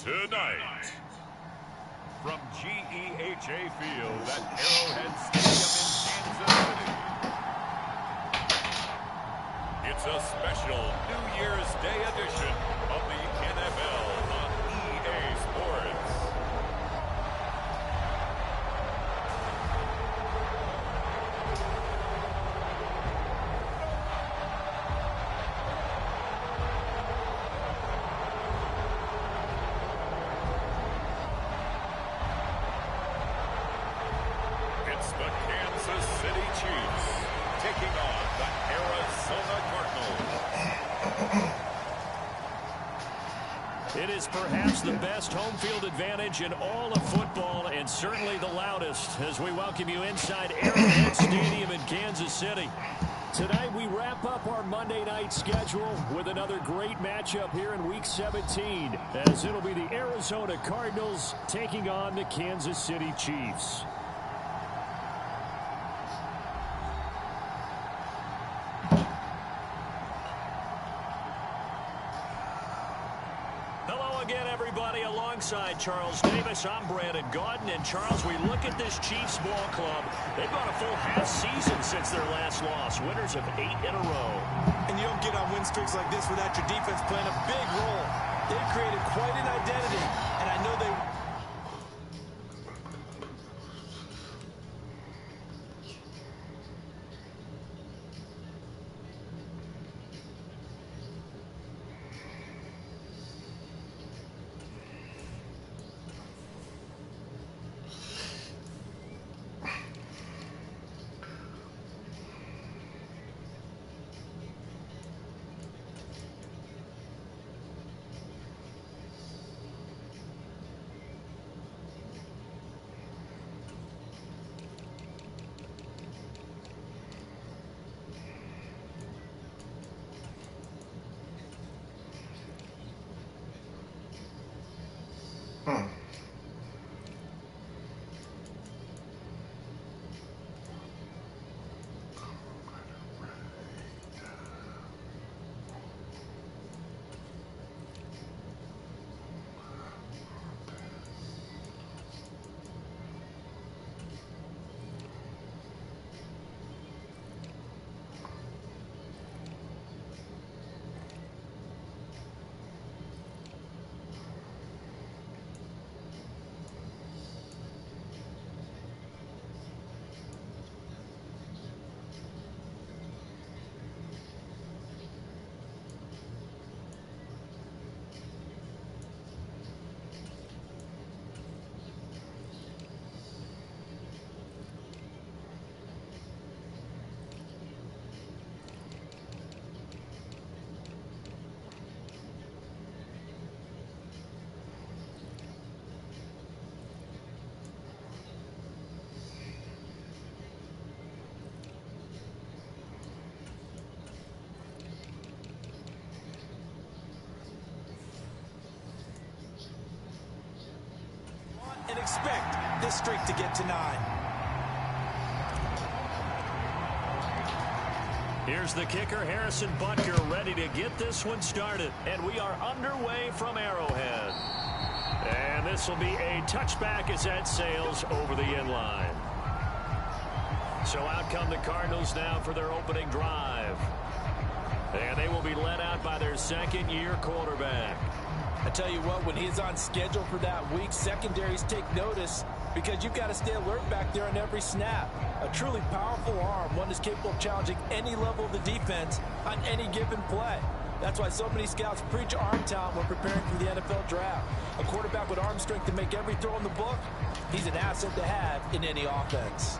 Tonight, from GEHA Field at Arrowhead Stadium in Kansas City, it's a special New Year's Day edition of the NFL on EA Sports. It's the Kansas City Chiefs taking on the Arizona Cardinals. It is perhaps the best home field advantage in all of football, and certainly the loudest, as we welcome you inside Arrowhead Stadium in Kansas City. Tonight we wrap up our Monday night schedule with another great matchup here in Week 17, as it'll be the Arizona Cardinals taking on the Kansas City Chiefs. Again, everybody, alongside Charles Davis, I'm Brandon Gaudin. And Charles, we look at this Chiefs ball club. They've gone a full half season since their last loss, winners of 8 in a row. And you don't get on win streaks like this without your defense playing a big role. They've created quite an identity, and I know they... and expect this streak to get to 9. Here's the kicker, Harrison Butker, ready to get this one started. And we are underway from Arrowhead. And this will be a touchback as that sails over the end line. So out come the Cardinals now for their opening drive. And they will be led out by their second-year quarterback. I tell you what, when he's on schedule for that week, secondaries take notice because you've got to stay alert back there on every snap. A truly powerful arm, one that's capable of challenging any level of the defense on any given play. That's why so many scouts preach arm talent when preparing for the NFL draft. A quarterback with arm strength to make every throw in the book, he's an asset to have in any offense.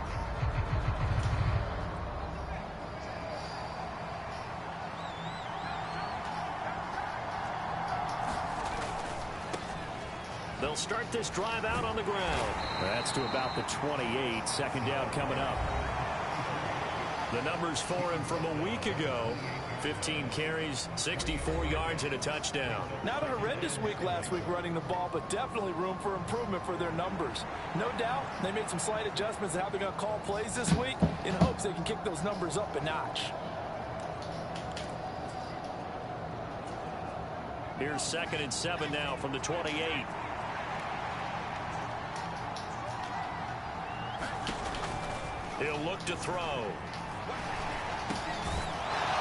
they'll start this drive out on the ground. That's to about the 28. Second down coming up. The numbers for him from a week ago: 15 carries, 64 yards, and a touchdown. Not a horrendous week last week running the ball, but definitely room for improvement for their numbers. No doubt they made some slight adjustments to how they're going to call plays this week in hopes they can kick those numbers up a notch. Here's 2nd and 7 now from the 28. He'll look to throw.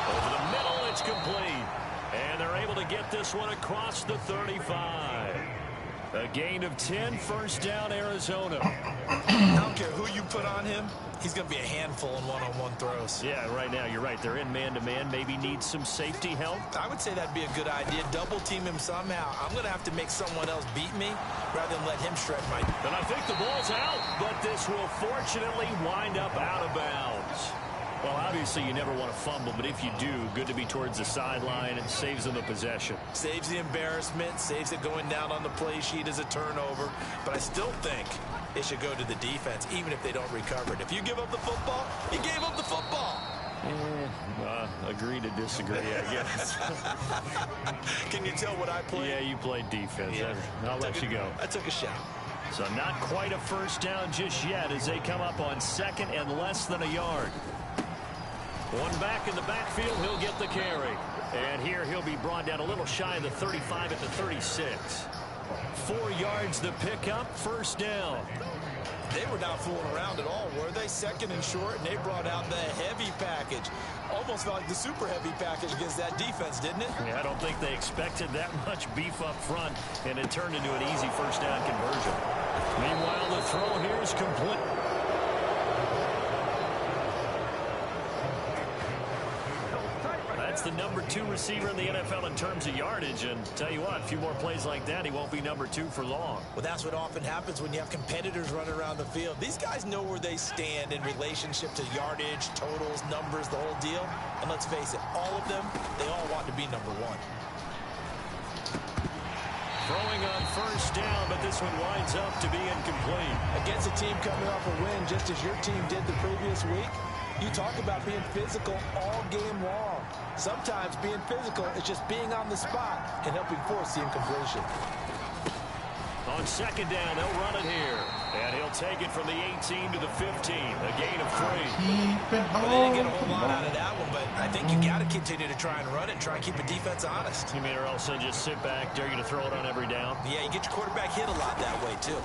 Over the middle, it's complete. And they're able to get this one across the 35. A gain of 10, first down, Arizona. I don't care who you put on him. He's going to be a handful in one-on-one throws. Yeah, right now, you're right. They're in man-to-man. Maybe needs some safety help. I would say that'd be a good idea. Double team him somehow. I'm going to have to make someone else beat me rather than let him shred my... And I think the ball's out, but this will fortunately wind up out of bounds. Well, obviously, you never want to fumble, but if you do, good to be towards the sideline. It saves them a possession. Saves the embarrassment, saves it going down on the play sheet as a turnover. But I still think it should go to the defense, even if they don't recover it. If you give up the football, you gave up the football. Agree to disagree, I guess. Can you tell what I played? Yeah, you played defense. Yeah. I'll let you go. I took a shot. So not quite a first down just yet as they come up on 2nd and less than a yard. One back in the backfield, he'll get the carry. And here he'll be brought down a little shy of the 35 at the 36. 4 yards the pickup, first down. They were not fooling around at all, were they? 2nd and short, and they brought out the heavy package. Almost felt like the super heavy package against that defense, didn't it? Yeah, I don't think they expected that much beef up front, and it turned into an easy first down conversion. Meanwhile, the throw here is complete. That's the number 2 receiver in the NFL in terms of yardage, and tell you what, a few more plays like that, he won't be number 2 for long. Well, that's what often happens when you have competitors running around the field. These guys know where they stand in relationship to yardage, totals, numbers, the whole deal. And let's face it, all of them, they all want to be number 1. Throwing on first down, but this one winds up to be incomplete. Against a team coming off a win, just as your team did the previous week, you talk about being physical all game long. Sometimes being physical is just being on the spot and helping force the incompletion. On 2nd down, they'll run it here. And he'll take it from the 18 to the 15. A gain of 3. Well, they didn't get a whole lot out of that one, but I think you got to continue to try and run it and try and keep the defense honest. You mean or else they'll just sit back, dare you to throw it on every down? Yeah, you get your quarterback hit a lot that way, too.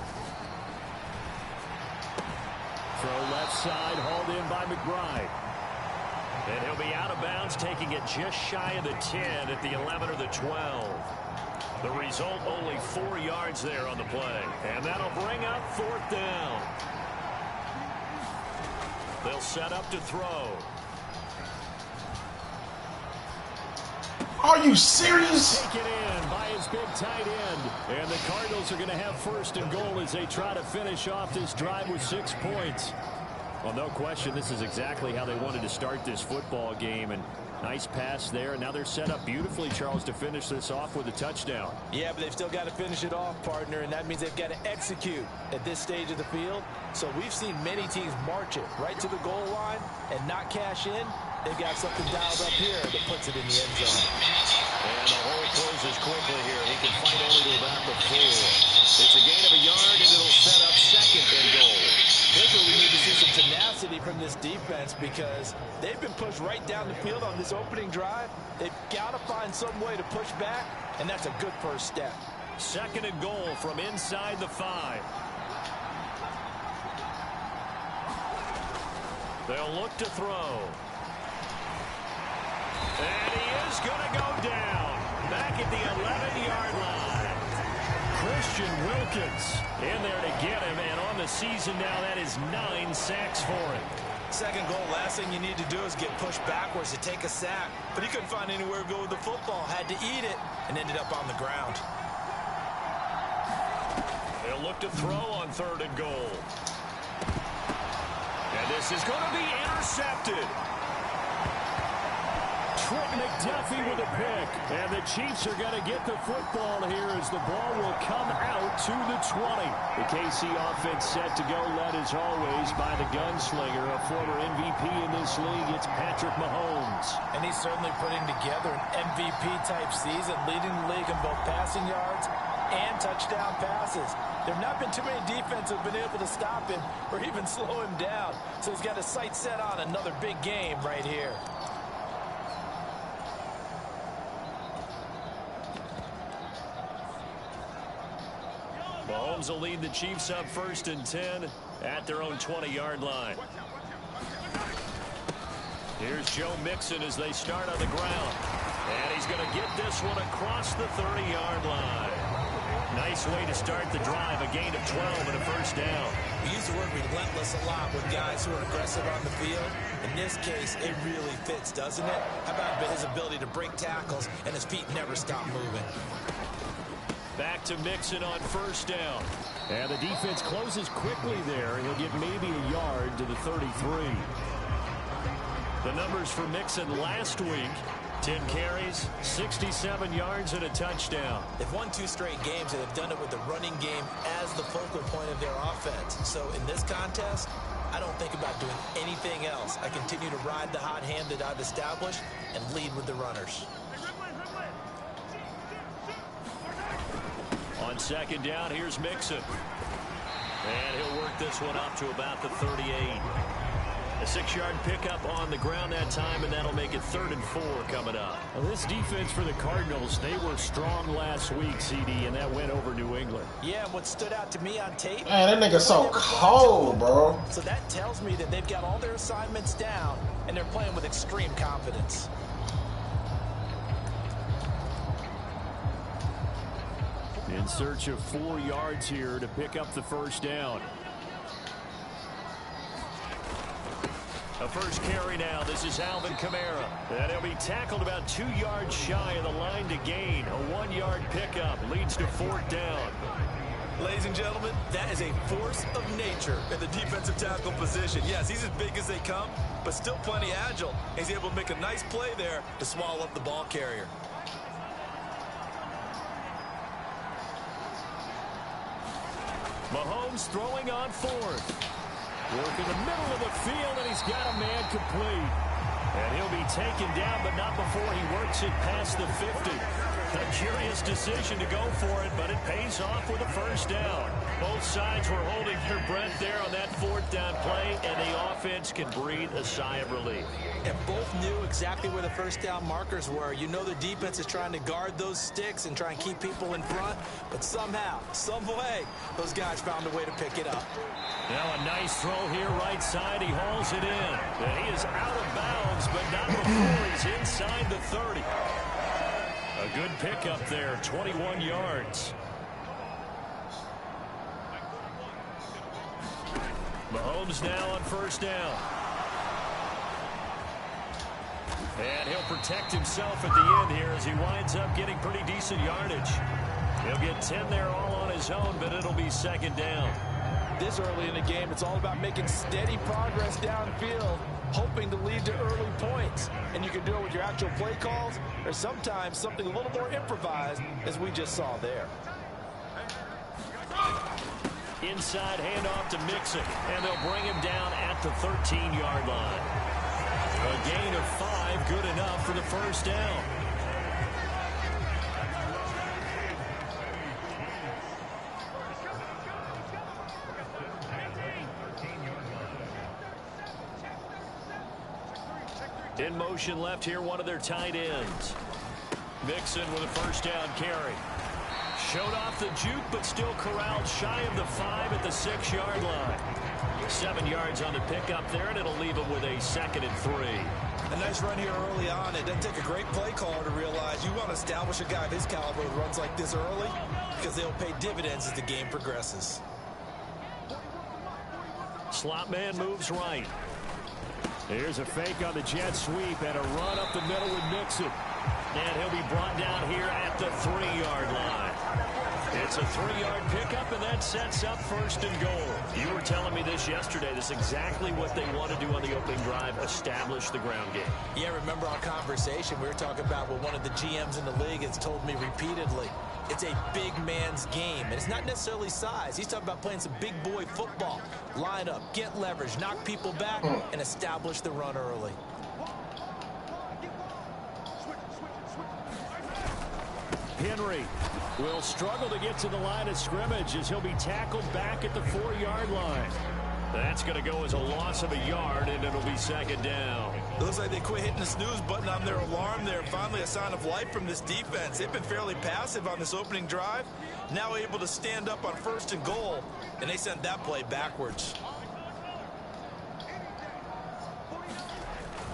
Throw left side, hauled in by McBride. And he'll be out of bounds, taking it just shy of the 10 at the 11 or the 12. The result, only 4 yards there on the play. And that'll bring up 4th down. They'll set up to throw. Are you serious? Taken in by his big tight end. And the Cardinals are going to have 1st and goal as they try to finish off this drive with 6 points. Well, no question, this is exactly how they wanted to start this football game. And nice pass there. Now they're set up beautifully, Charles, to finish this off with a touchdown. Yeah, but they've still got to finish it off, partner, and that means they've got to execute at this stage of the field. So we've seen many teams march it right to the goal line and not cash in. They've got something dialed up here that puts it in the end zone. And the hole closes quickly here. He can fight only to about the 4. It's a gain of a yard, and it'll set up 2nd and goal. Here's where we need to see some tenacity from this defense because they've been pushed right down the field on this opening drive. They've got to find some way to push back, and that's a good first step. 2nd and goal from inside the 5. They'll look to throw. And he is going to go down back at the 11-yard line. Christian Wilkins in there to get him, and on the season now, that is 9 sacks for him. 2nd goal, last thing you need to do is get pushed backwards to take a sack. But he couldn't find anywhere to go with the football, had to eat it, and ended up on the ground. They'll look to throw on 3rd and goal. And this is going to be intercepted. Trent McDuffie with a pick. And the Chiefs are going to get the football here as the ball will come out to the 20. The KC offense set to go, led as always by the gunslinger, a former MVP in this league. It's Patrick Mahomes. And he's certainly putting together an MVP-type season, leading the league in both passing yards and touchdown passes. There have not been too many defenses have been able to stop him or even slow him down. So he's got his sights set on another big game right here. Mahomes will lead the Chiefs up 1st and 10 at their own 20-yard line. Here's Joe Mixon as they start on the ground. And he's going to get this one across the 30-yard line. Nice way to start the drive, a gain of 12 and a first down. We use the word relentless a lot with guys who are aggressive on the field. In this case, it really fits, doesn't it? How about his ability to break tackles and his feet never stop moving? Back to Mixon on 1st down. And the defense closes quickly there. He'll get maybe a yard to the 33. The numbers for Mixon last week: 10 carries, 67 yards, and a touchdown. They've won 2 straight games, and they've done it with the running game as the focal point of their offense. So in this contest, I don't think about doing anything else. I continue to ride the hot hand that I've established and lead with the runners. On 2nd down, here's Mixon. And he'll work this one up to about the 38. A 6-yard pickup on the ground that time, and that'll make it 3rd and 4 coming up. Well, this defense for the Cardinals, they were strong last week, CD, and that went over New England. Yeah, what stood out to me on tape... Man, that nigga so cold, bro. So that tells me that they've got all their assignments down, and they're playing with extreme confidence. In search of 4 yards here to pick up the 1st down. A first carry now. This is Alvin Kamara. And he'll be tackled about 2 yards shy of the line to gain. A 1-yard pickup leads to 4th down. Ladies and gentlemen, that is a force of nature in the defensive tackle position. Yes, he's as big as they come, but still plenty agile. He's able to make a nice play there to swallow up the ball carrier. Mahomes throwing on 4th. Work in the middle of the field, and he's got a man complete. And he'll be taken down, but not before he works it past the 50. A curious decision to go for it, but it pays off with a 1st down. Both sides were holding their breath there on that 4th down play, and the offense can breathe a sigh of relief. And both knew exactly where the 1st down markers were. You know the defense is trying to guard those sticks and try and keep people in front, but somehow, some way, those guys found a way to pick it up. Now a nice throw here right side. He hauls it in. And he is out of bounds, but not before he's inside the 30. A good pickup there, 21 yards. Mahomes now on 1st down. And he'll protect himself at the end here as he winds up getting pretty decent yardage. He'll get 10 there all on his own, but it'll be 2nd down. This early in the game, it's all about making steady progress downfield, hoping to lead to early points. And you can do it with your actual play calls, or sometimes something a little more improvised, as we just saw there. Inside handoff to Mixon, and they'll bring him down at the 13-yard line. A gain of 5, good enough for the 1st down. In motion left here, one of their tight ends. Mixon with a 1st down carry. Showed off the juke, but still corralled shy of the 5 at the 6-yard line. 7 yards on the pickup there, and it'll leave him with a 2nd and 3. A nice run here early on. It doesn't take a great play caller to realize you want to establish a guy of his caliber who runs like this early, because they'll pay dividends as the game progresses. Slot man moves right. Here's a fake on the jet sweep and a run up the middle with Mixon. And he'll be brought down here at the 3-yard line. It's a 3-yard pickup, and that sets up 1st and goal. You were telling me this yesterday. This is exactly what they want to do on the opening drive, establish the ground game. Yeah, remember our conversation? We were talking about what one of the GMs in the league has told me repeatedly. It's a big man's game, and it's not necessarily size. He's talking about playing some big boy football. Line up, get leverage, knock people back, and establish the run early. Henry will struggle to get to the line of scrimmage as he'll be tackled back at the 4-yard line. That's going to go as a loss of a yard, and it'll be 2nd down. It looks like they quit hitting the snooze button on their alarm there. Finally a sign of life from this defense. They've been fairly passive on this opening drive. Now able to stand up on 1st and goal, and they sent that play backwards.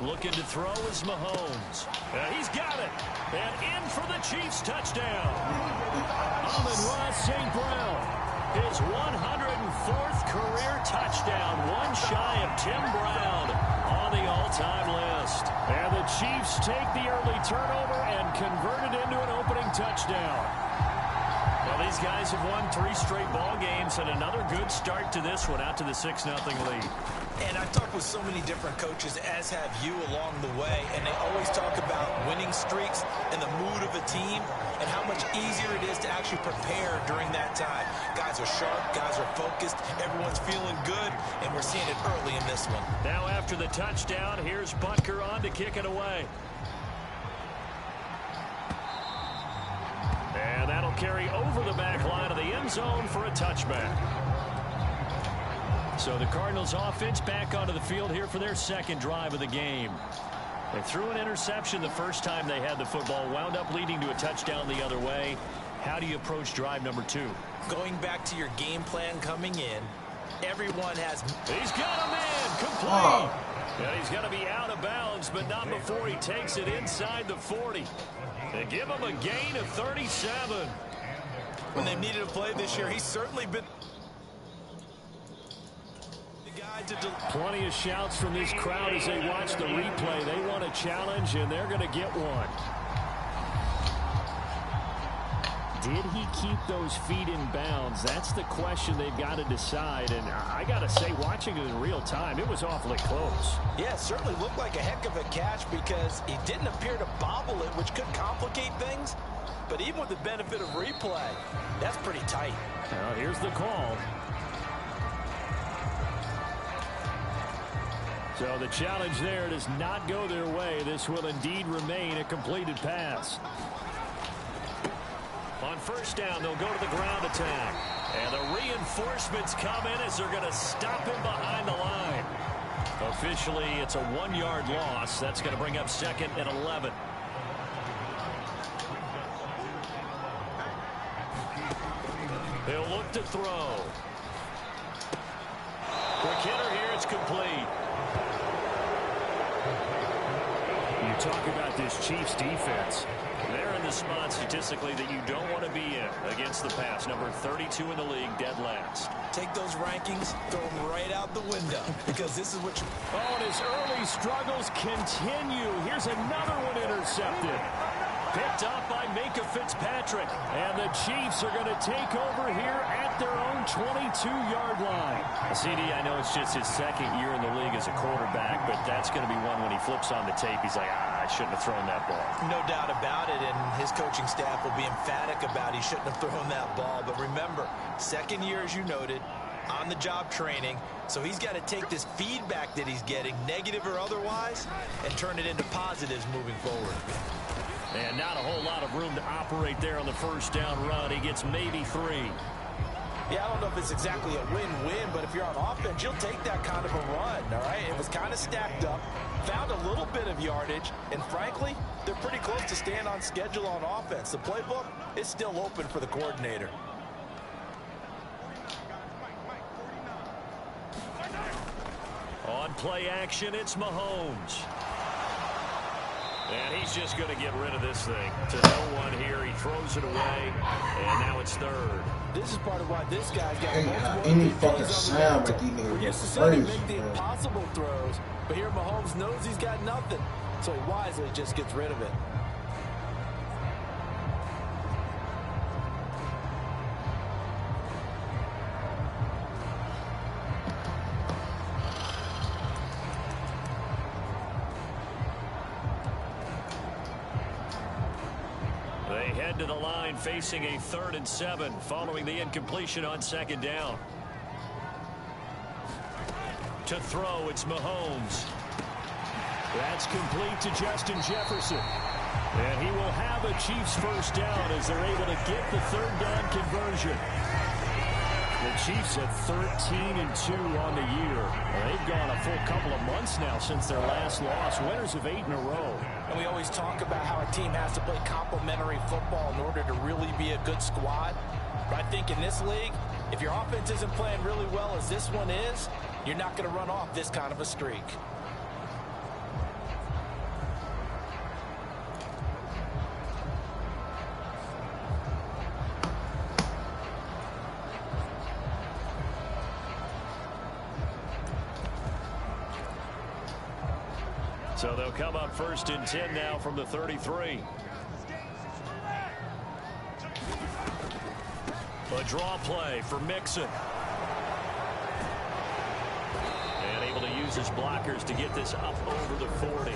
Looking to throw is Mahomes. He's got it. And in for the Chiefs touchdown. Amon-Ra St. Brown. His 104th career touchdown. One shy of Tim Brown on the all-time list. And the Chiefs take the early turnover and convert it into an opening touchdown. Well, these guys have won 3 straight ball games, and another good start to this one, out to the 6-0 lead. And I've talked with so many different coaches, as have you along the way, and they always talk about winning streaks and the mood of a team and how much easier it is to actually prepare during that time. Guys are sharp, guys are focused, everyone's feeling good, and we're seeing it early in this one. Now after the touchdown, here's Butker on to kick it away. And that'll carry over the back line of the end zone for a touchback. So the Cardinals offense back onto the field here for their 2nd drive of the game. They threw an interception the first time they had the football, wound up leading to a touchdown the other way. How do you approach drive number 2? Going back to your game plan coming in, everyone has... He's got a man, complete. Yeah, he's got to be out of bounds, but not before he takes it inside the 40. They give him a gain of 37. When they've needed a play this year, he's certainly been... Plenty of shouts from this crowd as they watch the replay. They want a challenge, and they're going to get one. Did he keep those feet in bounds? That's the question they've got to decide. And I got to say, watching it in real time, it was awfully close. Yeah, it certainly looked like a heck of a catch because he didn't appear to bobble it, which could complicate things. But even with the benefit of replay, that's pretty tight. Now, here's the call. So the challenge there does not go their way. This will indeed remain a completed pass. On 1st down, they'll go to the ground attack. And the reinforcements come in as they're going to stop him behind the line. Officially, it's a 1-yard loss. That's going to bring up 2nd and 11. He'll look to throw. Quick hitter here, it's complete. You talk about this Chiefs defense. They're in the spot statistically that you don't want to be in against the pass. Number 32 in the league, dead last. Take those rankings, throw them right out the window because this is what you... Oh, and his early struggles continue. Here's another one intercepted. Picked up by Micah Fitzpatrick. And the Chiefs are going to take over here at their own 22-yard line. CD, I know it's just his 2nd year in the league as a quarterback, but that's going to be one when he flips on the tape. He's like, I shouldn't have thrown that ball. No doubt about it, and his coaching staff will be emphatic about he shouldn't have thrown that ball. But remember, 2nd year, as you noted, on-the-job training. So he's got to take this feedback that he's getting, negative or otherwise, and turn it into positives moving forward. And not a whole lot of room to operate there on the 1st down run. He gets maybe 3. Yeah, I don't know if it's exactly a win-win, but if you're on offense, you'll take that kind of a run, all right? It was kind of stacked up, found a little bit of yardage, and frankly, they're pretty close to staying on schedule on offense. The playbook is still open for the coordinator. On play action, it's Mahomes. And he's just going to get rid of this thing to no one here. He throws it away, and now it's 3rd. This is part of why this guy's got any fucking sound with these niggas. We're used to seeing him make the impossible throws, but here Mahomes knows he's got nothing, so he wisely just gets rid of it. head to the line facing a 3rd and 7 following the incompletion on 2nd down. To throw, it's Mahomes. That's complete to Justin Jefferson. And he will have a Chiefs first down as they're able to get the 3rd down conversion. The Chiefs at 13-2 on the year. They've gone a full couple of months now since their last loss. Winners of 8 in a row. And we always talk about how a team has to play complementary football in order to really be a good squad. But I think in this league, if your offense isn't playing really well as this one is, you're not going to run off this kind of a streak. So they'll come up 1st and 10 now from the 33. A draw play for Mixon. And able to use his blockers to get this up over the 40.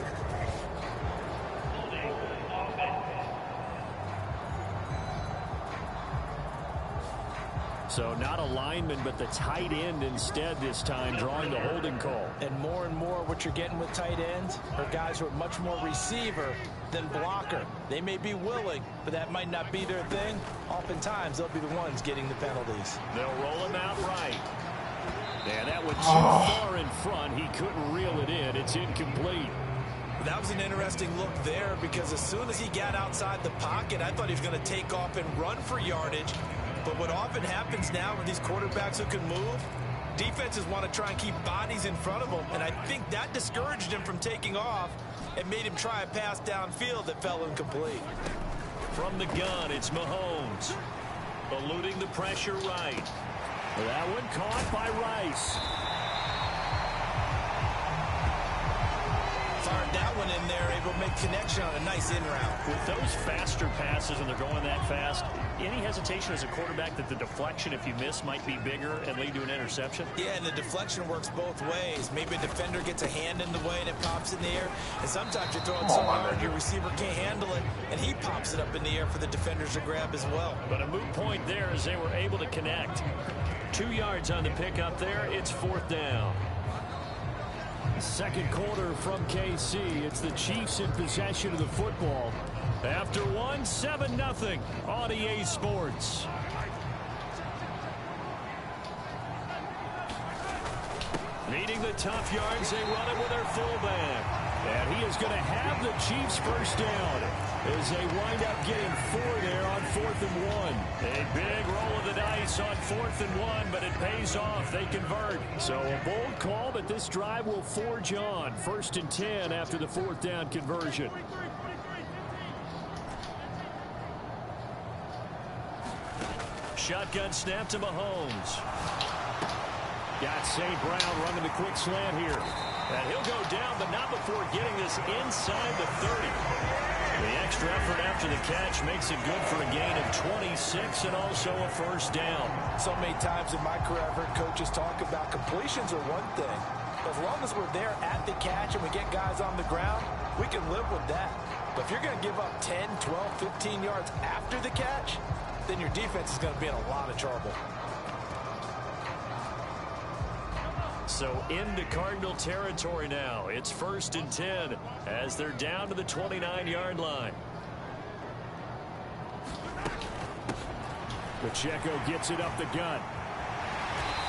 So not a lineman, but the tight end instead this time, drawing the holding call. And more what you're getting with tight ends are guys who are much more receiver than blocker. They may be willing, but that might not be their thing. Oftentimes, they'll be the ones getting the penalties. They'll roll him out right. And that went too far in front. He couldn't reel it in. It's incomplete. That was an interesting look there because as soon as he got outside the pocket, I thought he was going to take off and run for yardage. But what often happens now with these quarterbacks who can move, defenses want to try and keep bodies in front of them. And I think that discouraged him from taking off and made him try a pass downfield that fell incomplete. From the gun, it's Mahomes. Eluding the pressure right. That one caught by Rice. Fired that one in there, able to make connection on a nice in route. With those faster passes and they're going that fast, any hesitation as a quarterback that the deflection, if you miss, might be bigger and lead to an interception? Yeah, and the deflection works both ways. Maybe a defender gets a hand in the way and it pops in the air. And sometimes you're throwing so hard your receiver can't handle it, and he pops it up in the air for the defenders to grab as well. But a moot point there as they were able to connect. 2 yards on the pickup there. It's 4th down. Second quarter from KC. It's the Chiefs in possession of the football. After 7-0 on EA Sports. Needing the tough yards, they run it with their fullback. And he is going to have the Chiefs first down as they wind up getting 4 there on 4th and 1. A big roll of the dice on 4th and 1, but it pays off. They convert. So a bold call, but this drive will forge on. 1st and 10 after the 4th down conversion. Shotgun snap to Mahomes. Got St. Brown running the quick slant here. And he'll go down, but not before getting this inside the 30. The extra effort after the catch makes it good for a gain of 26 and also a first down. So many times in my career I've heard coaches talk about completions are one thing. As long as we're there at the catch and we get guys on the ground, we can live with that. But if you're going to give up 10, 12, 15 yards after the catch, then your defense is going to be in a lot of trouble. So into Cardinal territory now. It's 1st and 10 as they're down to the 29-yard line. Pacheco gets it up the gut.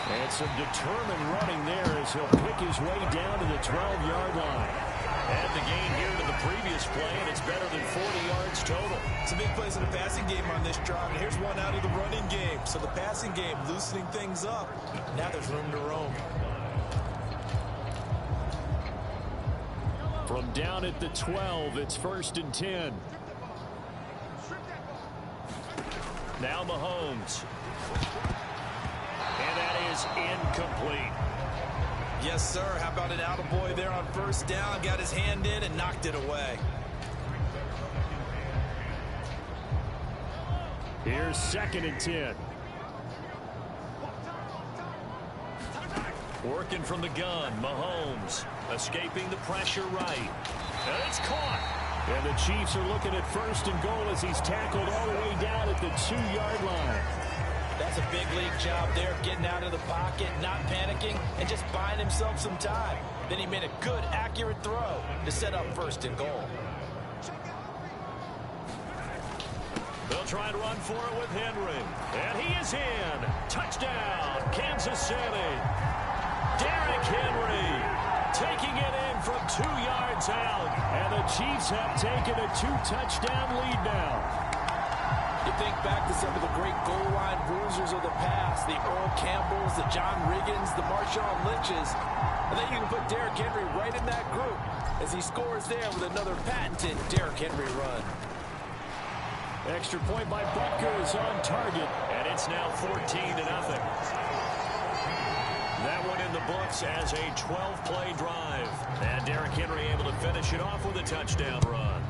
And some determined running there as he'll pick his way down to the 12-yard line. Add the gain here to the previous play, and it's better than 40 yards total. Some big plays in the passing game on this drive, and here's one out of the running game. So the passing game loosening things up. Now there's room to roam. From down at the 12, it's 1st and 10. Now Mahomes. And that is incomplete. Yes, sir. How about an attaboy there on 1st down? Got his hand in and knocked it away. Here's 2nd and 10. Working from the gun, Mahomes escaping the pressure right. And it's caught. And the Chiefs are looking at 1st and goal as he's tackled all the way down at the 2-yard line. That's a big league job there, getting out of the pocket, not panicking, and just buying himself some time. Then he made a good, accurate throw to set up 1st and goal. They'll try and run for it with Henry. And he is in. Touchdown, Kansas City. Derrick Henry taking it in from 2 yards out. And the Chiefs have taken a 2-touchdown lead now. You think back to some of the great goal line bruisers of the past, the Earl Campbells, the John Riggins, the Marshawn Lynches. And then you can put Derrick Henry right in that group as he scores there with another patented Derrick Henry run. Extra point by Butker is on target, and it's now 14-0. That one in the books as a 12-play drive. And Derrick Henry able to finish it off with a touchdown run.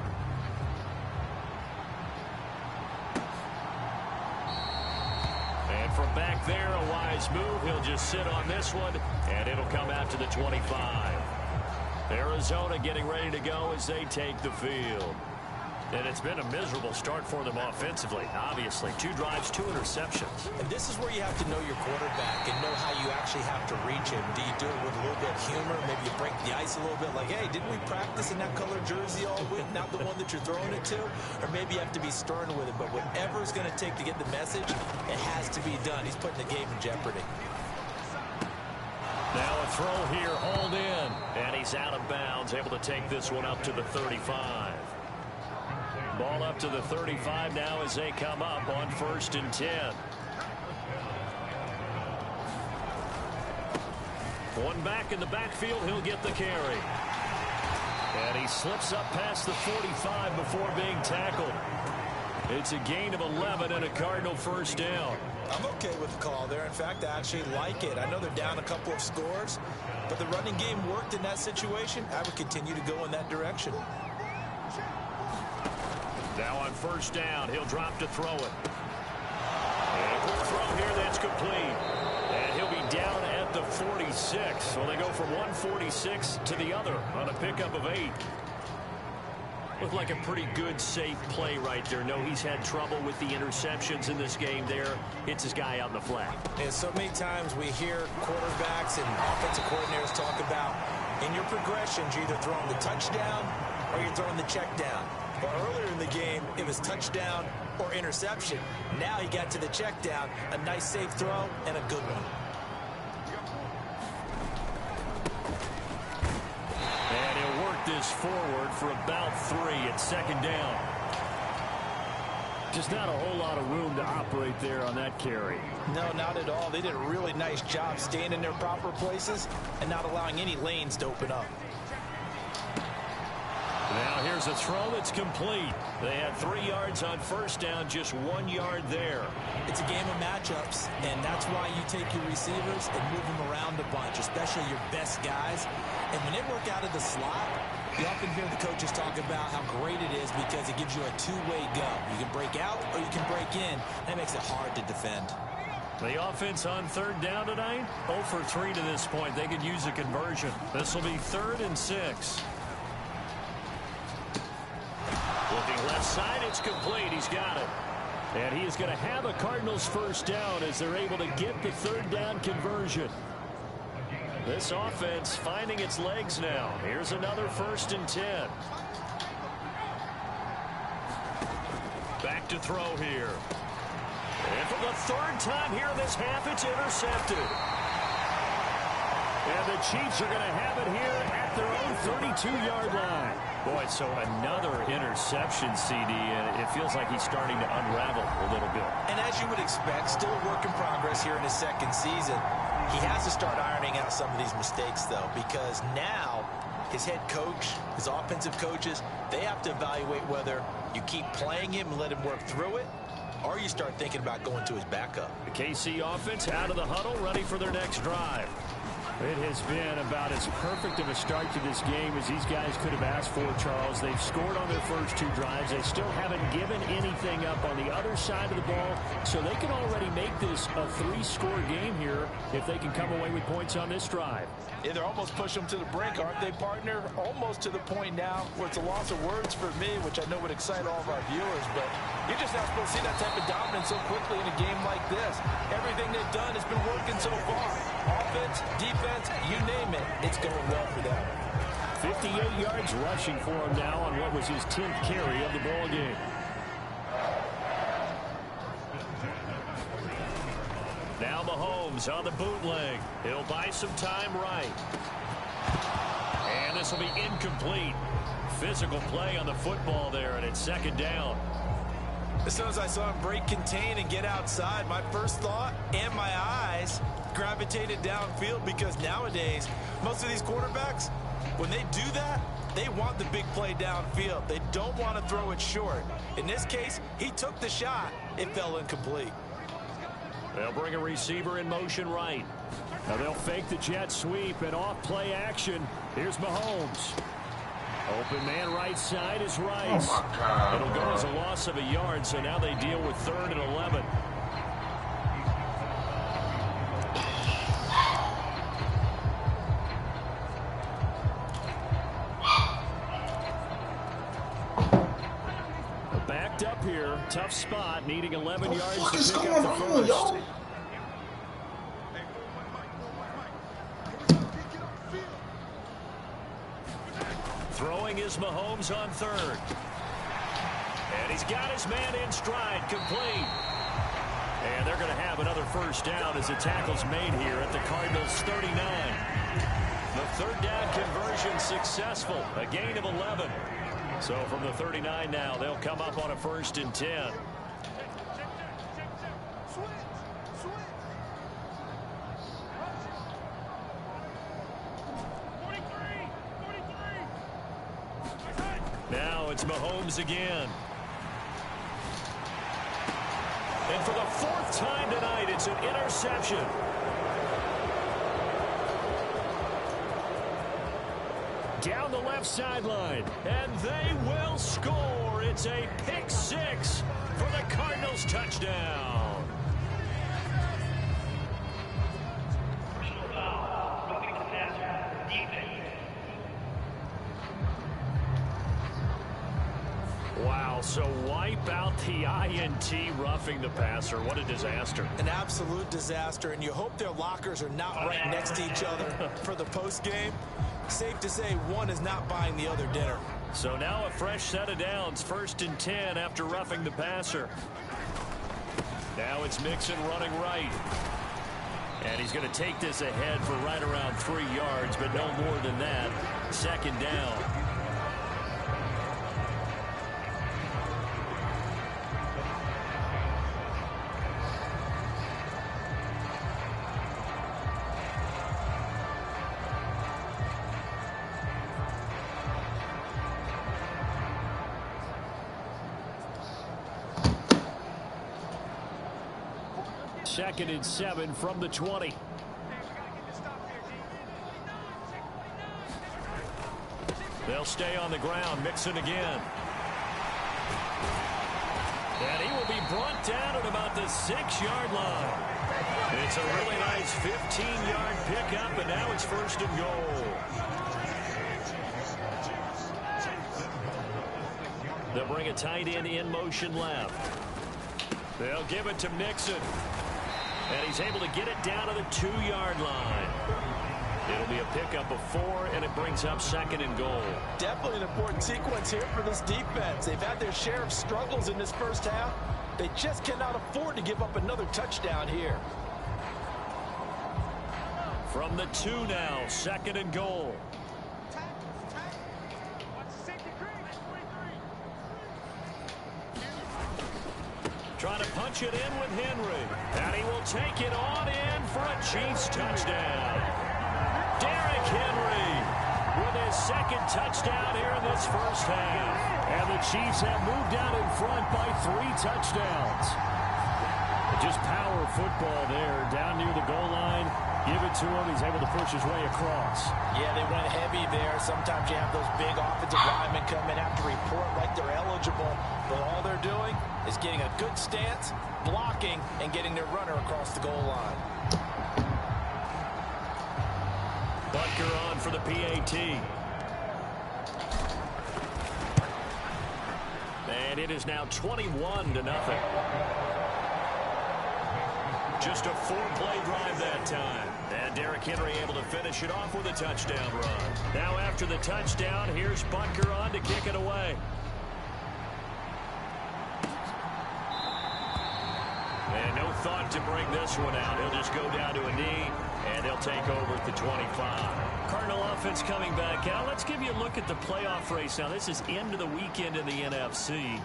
And from back there, a wise move. He'll just sit on this one, and it'll come out to the 25. Arizona getting ready to go as they take the field. And it's been a miserable start for them offensively, obviously. 2 drives, 2 interceptions. And this is where you have to know your quarterback and know how you actually have to reach him. Do you do it with a little bit of humor? Maybe you break the ice a little bit like, hey, didn't we practice in that color jersey all week, not the one that you're throwing it to? Or maybe you have to be stern with him. But whatever it's going to take to get the message, it has to be done. He's putting the game in jeopardy. Now a throw here, hauled in. And he's out of bounds, able to take this one up to the 35. Ball up to the 35 now as they come up on 1st and 10. One back in the backfield, he'll get the carry. And he slips up past the 45 before being tackled. It's a gain of 11 and a Cardinal 1st down. I'm okay with the call there. In fact, I actually like it. I know they're down a couple of scores, but the running game worked in that situation. I would continue to go in that direction. Now on 1st down, he'll drop to throw it. And a throw here that's complete. And he'll be down at the 46. So they go from 146 to the other on a pickup of 8. Looked like a pretty good, safe play right there. No, he's had trouble with the interceptions in this game there. Hits his guy out in the flat. And so many times we hear quarterbacks and offensive coordinators talk about in your progressions, you're either throwing the touchdown or you're throwing the check down. But earlier in the game, it was touchdown or interception. Now he got to the check down, a nice safe throw, and a good one. And he'll work this forward for about 3 at 2nd down. Just not a whole lot of room to operate there on that carry. No, not at all. They did a really nice job staying in their proper places and not allowing any lanes to open up. Now here's a throw that's complete. They had 3 yards on 1st down, just 1 yard there. It's a game of matchups, and that's why you take your receivers and move them around a bunch, especially your best guys. And when they work out of the slot, you often hear the coaches talk about how great it is because it gives you a 2-way go. You can break out or you can break in. That makes it hard to defend. The offense on 3rd down tonight, 0 for 3 to this point. They could use a conversion. This will be 3rd and 6. Looking left side, it's complete. He's got it. And he is going to have a Cardinals 1st down as they're able to get the 3rd down conversion. This offense finding its legs now. Here's another 1st and 10. Back to throw here. And for the 3rd time here this half, it's intercepted. And the Chiefs are going to have it here at their own 32-yard line. Boy, so another interception, CD, and it feels like he's starting to unravel a little bit. And as you would expect, still a work in progress here in his 2nd season. He has to start ironing out some of these mistakes, though, because now his head coach, his offensive coaches, they have to evaluate whether you keep playing him and let him work through it, or you start thinking about going to his backup. The KC offense out of the huddle, ready for their next drive. It has been about as perfect of a start to this game as these guys could have asked for, Charles. They've scored on their first 2 drives. They still haven't given anything up on the other side of the ball, so they can already make this a 3-score game here if they can come away with points on this drive. Yeah, they're almost pushing them to the brink, aren't they, partner? Almost to the point now where it's a loss of words for me, which I know would excite all of our viewers, but you're just not supposed to see that type of dominance so quickly in a game like this. Everything they've done has been working so far. Offense, defense, you name it, it's going well for them. 58 yards rushing for him now on what was his 10th carry of the ball game. Now Mahomes on the bootleg. He'll buy some time right. And this will be incomplete. Physical play on the football there, and it's second down. As soon as I saw him break contain and get outside, my first thought and my eyes gravitated downfield, because nowadays, most of these quarterbacks, when they do that, they want the big play downfield. They don't want to throw it short. In this case, he took the shot. It fell incomplete. They'll bring a receiver in motion right. Now they'll fake the jet sweep and off play action. Here's Mahomes. Open man right side is Rice. Oh my God, it'll go as a loss of a yard, so now they deal with 3rd and 11. Backed up here, tough spot, needing 11 yards to pick up the first. Throwing is Mahomes on 3rd. And he's got his man in stride, complete. And they're going to have another first down as the tackle's made here at the Cardinals' 39. The 3rd down conversion successful, a gain of 11. So from the 39 now, they'll come up on a 1st and 10. Now it's Mahomes again. And for the 4th time tonight, it's an interception. Down the left sideline, and they will score. It's a pick 6 for the Cardinals touchdown. Wow, so wipe out the INT, roughing the passer. What a disaster. An absolute disaster, and you hope their lockers are not right next to each other for the postgame. Safe to say one is not buying the other dinner. So now a fresh set of downs, 1st and 10 after roughing the passer. Now it's Mixon running right. And he's going to take this ahead for right around 3 yards, but no more than that. 2nd down. Second and 7 from the 20. They'll stay on the ground. Mixon again. And he will be brought down at about the 6-yard line. It's a really nice 15-yard pickup, and now it's 1st and goal. They'll bring a tight end in motion left. They'll give it to Mixon. And he's able to get it down to the 2-yard line. It'll be a pickup of 4, and it brings up 2nd and goal. Definitely an important sequence here for this defense. They've had their share of struggles in this first half. They just cannot afford to give up another touchdown here. From the 2 now, 2nd and goal. Trying to punch it in with Henry. And he will take it on in for a Chiefs touchdown. Derrick Henry with his 2nd touchdown here in this first half. And the Chiefs have moved out in front by 3 touchdowns. Just power football there down near the goal line. Give it to him. He's able to push his way across. Yeah, they went heavy there. Sometimes you have those big offensive linemen come in, have to report like they're eligible. But all they're doing is getting a good stance, blocking, and getting their runner across the goal line. Butker on for the PAT. And it is now 21-0. Just a 4-play drive that time. And Derrick Henry able to finish it off with a touchdown run. Now after the touchdown, here's Butker on to kick it away. And no thought to bring this one out. He'll just go down to a knee, and they'll take over at the 25. Cardinal offense coming back out. Let's give you a look at the playoff race. Now, this is end of the weekend in the NFC.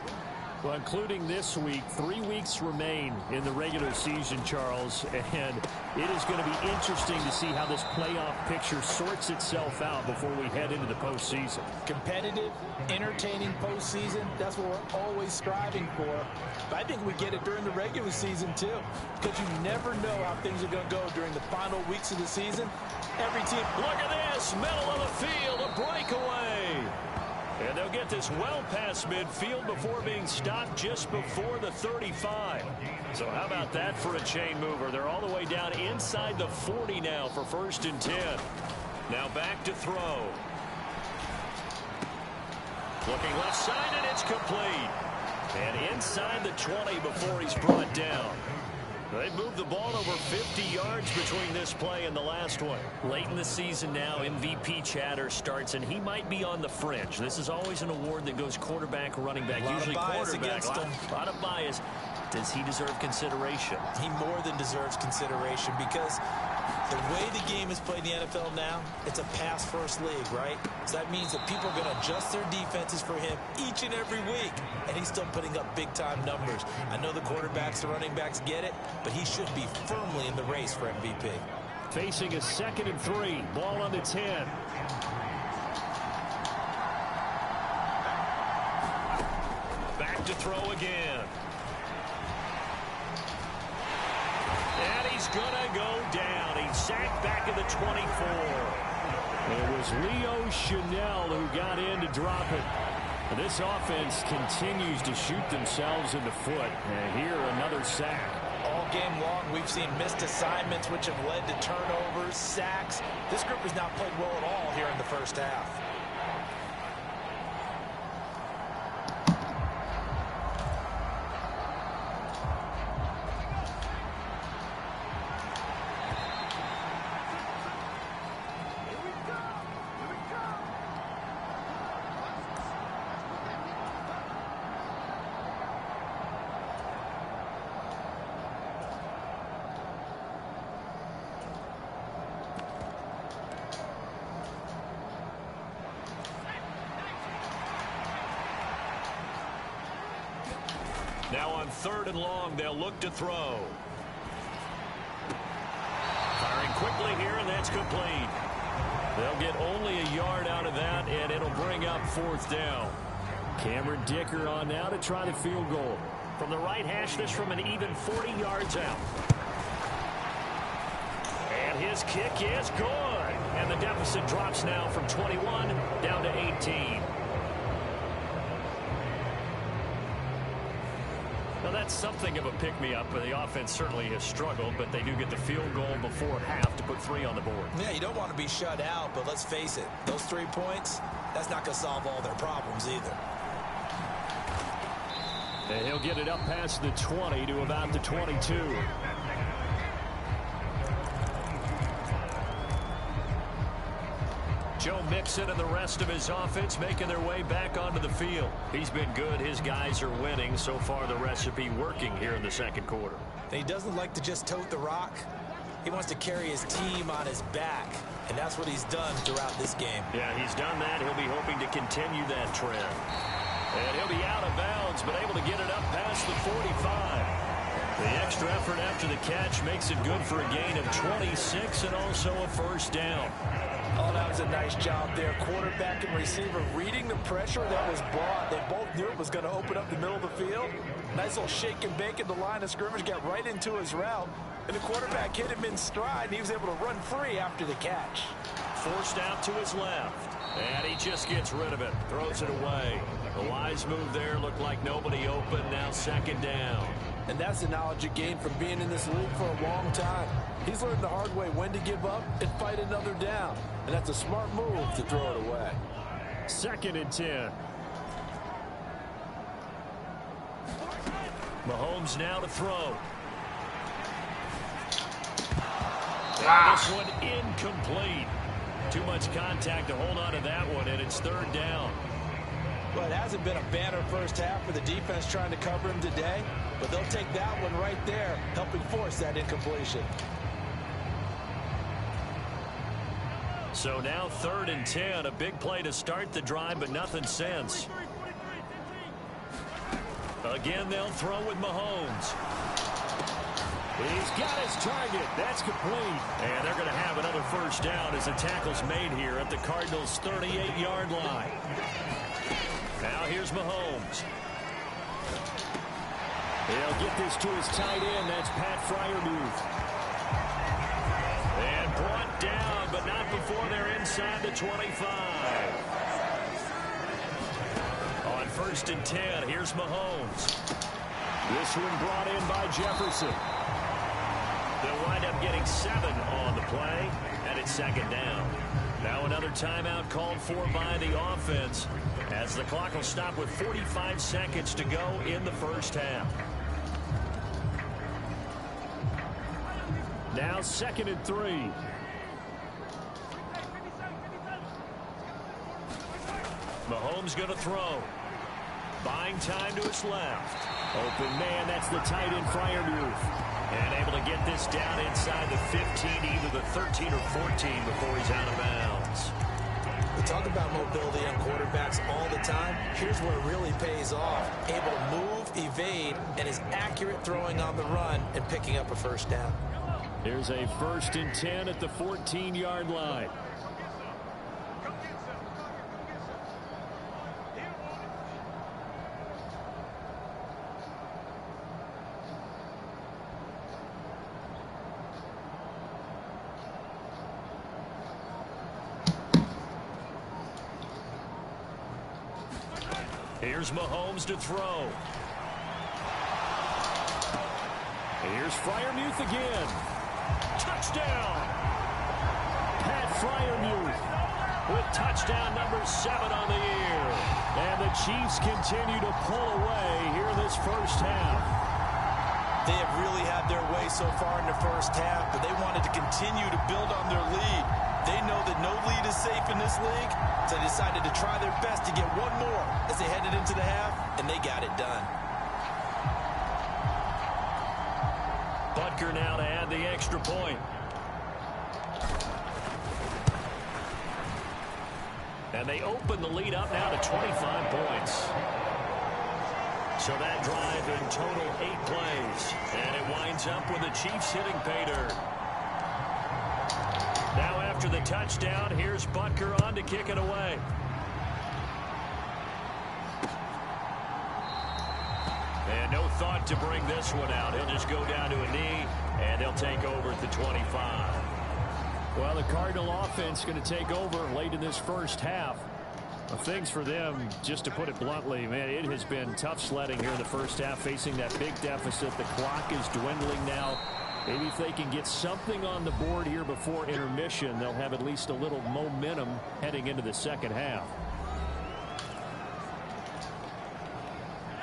Well, including this week, 3 weeks remain in the regular season, Charles, and it is going to be interesting to see how this playoff picture sorts itself out before we head into the postseason. Competitive, entertaining postseason, that's what we're always striving for. But I think we get it during the regular season, too, because you never know how things are going to go during the final weeks of the season. Every team... Look at this, middle of the field, a breakaway. And they'll get this well past midfield before being stopped just before the 35. So how about that for a chain mover? They're all the way down inside the 40 now for 1st and 10. Now back to throw. Looking left side, and it's complete. And inside the 20 before he's brought down. They moved the ball over 50 yards between this play and the last one. Late in the season now, MVP chatter starts, and he might be on the fringe. This is always an award that goes quarterback, running back, usually quarterback. A lot of bias. Does he deserve consideration? He more than deserves consideration because the way the game is played in the NFL now, it's a pass-first league, right? So that means that people are going to adjust their defenses for him each and every week, and he's still putting up big-time numbers. I know the quarterbacks, the running backs get it, but he should be firmly in the race for MVP. Facing a 2nd and 3, ball on the 10. Back to throw again. And he's going to go down. He's sacked back at the 24. It was Leo Chanel who got in to drop it. And this offense continues to shoot themselves in the foot. And here, another sack. All game long, we've seen missed assignments, which have led to turnovers, sacks. This group has not played well at all here in the first half. Now on 3rd and long, they'll look to throw. Firing quickly here, and that's complete. They'll get only a yard out of that, and it'll bring up 4th down. Cameron Dicker on now to try the field goal. From the right hash, this from an even 40 yards out. And his kick is good. And the deficit drops now from 21 down to 18. Now, that's something of a pick-me-up, but the offense certainly has struggled, but they do get the field goal before half to put 3 on the board. Yeah, you don't want to be shut out, but let's face it, those 3 points, that's not going to solve all their problems either. And he'll get it up past the 20 to about the 22. Joe Mixon and the rest of his offense making their way back onto the field. He's been good. His guys are winning. So far, the recipe working here in the 2nd quarter. He doesn't like to just tote the rock. He wants to carry his team on his back, and that's what he's done throughout this game. Yeah, he's done that. He'll be hoping to continue that trend. And he'll be out of bounds, but able to get it up past the 45. The extra effort after the catch makes it good for a gain of 26 and also a 1st down. Oh, that was a nice job there. Quarterback and receiver reading the pressure that was brought. They both knew it was going to open up the middle of the field. Nice little shake and bake at the line of scrimmage. Got right into his route. And the quarterback hit him in stride, and he was able to run free after the catch. Forced out to his left. And he just gets rid of it. Throws it away. The wise move there. Looked like nobody open. Now second down. And that's the knowledge you gain from being in this league for a long time. He's learned the hard way when to give up and fight another down. And that's a smart move to throw it away. 2nd and 10. Mahomes now to throw. This one incomplete. Too much contact to hold on to that one, and it's 3rd down. Well, it hasn't been a banner first half for the defense trying to cover him today, but they'll take that one right there, helping force that incompletion. So now 3rd and 10, a big play to start the drive, but nothing since. Again, they'll throw with Mahomes. He's got his target. That's complete. And they're going to have another first down as the tackle's made here at the Cardinals' 38-yard line. Now here's Mahomes. He'll get this to his tight end. That's Pat Freiermuth. And brought down, but not before they're inside the 25. On 1st and 10, here's Mahomes. This one brought in by Jefferson. They'll wind up getting 7 on the play, and it's 2nd down. Now another timeout called for by the offense, as the clock will stop with 45 seconds to go in the first half. Now 2nd and 3. Mahomes going to throw. Buying time to his left. Open man, that's the tight end Freiermuth. And able to get this down inside the 15, either the 13 or 14 before he's out of bounds. We talk about mobility on quarterbacks all the time. Here's where it really pays off. Able to move, evade, and is accurate throwing on the run and picking up a first down. Here's a 1st and 10 at the 14-yard line. Here's Mahomes to throw. Here's Freiermuth again. Touchdown! Pat Freiermuth with touchdown number 7 on the year. And the Chiefs continue to pull away here in this first half. They have really had their way so far in the first half, but they wanted to continue to build on their lead. They know that no lead is safe in this league, so they decided to try their best to get one more as they headed into the half, and they got it done. Butker now to add the extra point. And they open the lead up now to 25 points. So that drive in total 8 plays. And it winds up with the Chiefs hitting pay dirt. Now after the touchdown, here's Butker on to kick it away. And no thought to bring this one out. He'll just go down to a knee, and they'll take over at the 25. Well, the Cardinal offense going to take over late in this first half. Things for them, just to put it bluntly, man, it has been tough sledding here in the first half, facing that big deficit. The clock is dwindling now. Maybe if they can get something on the board here before intermission, they'll have at least a little momentum heading into the second half.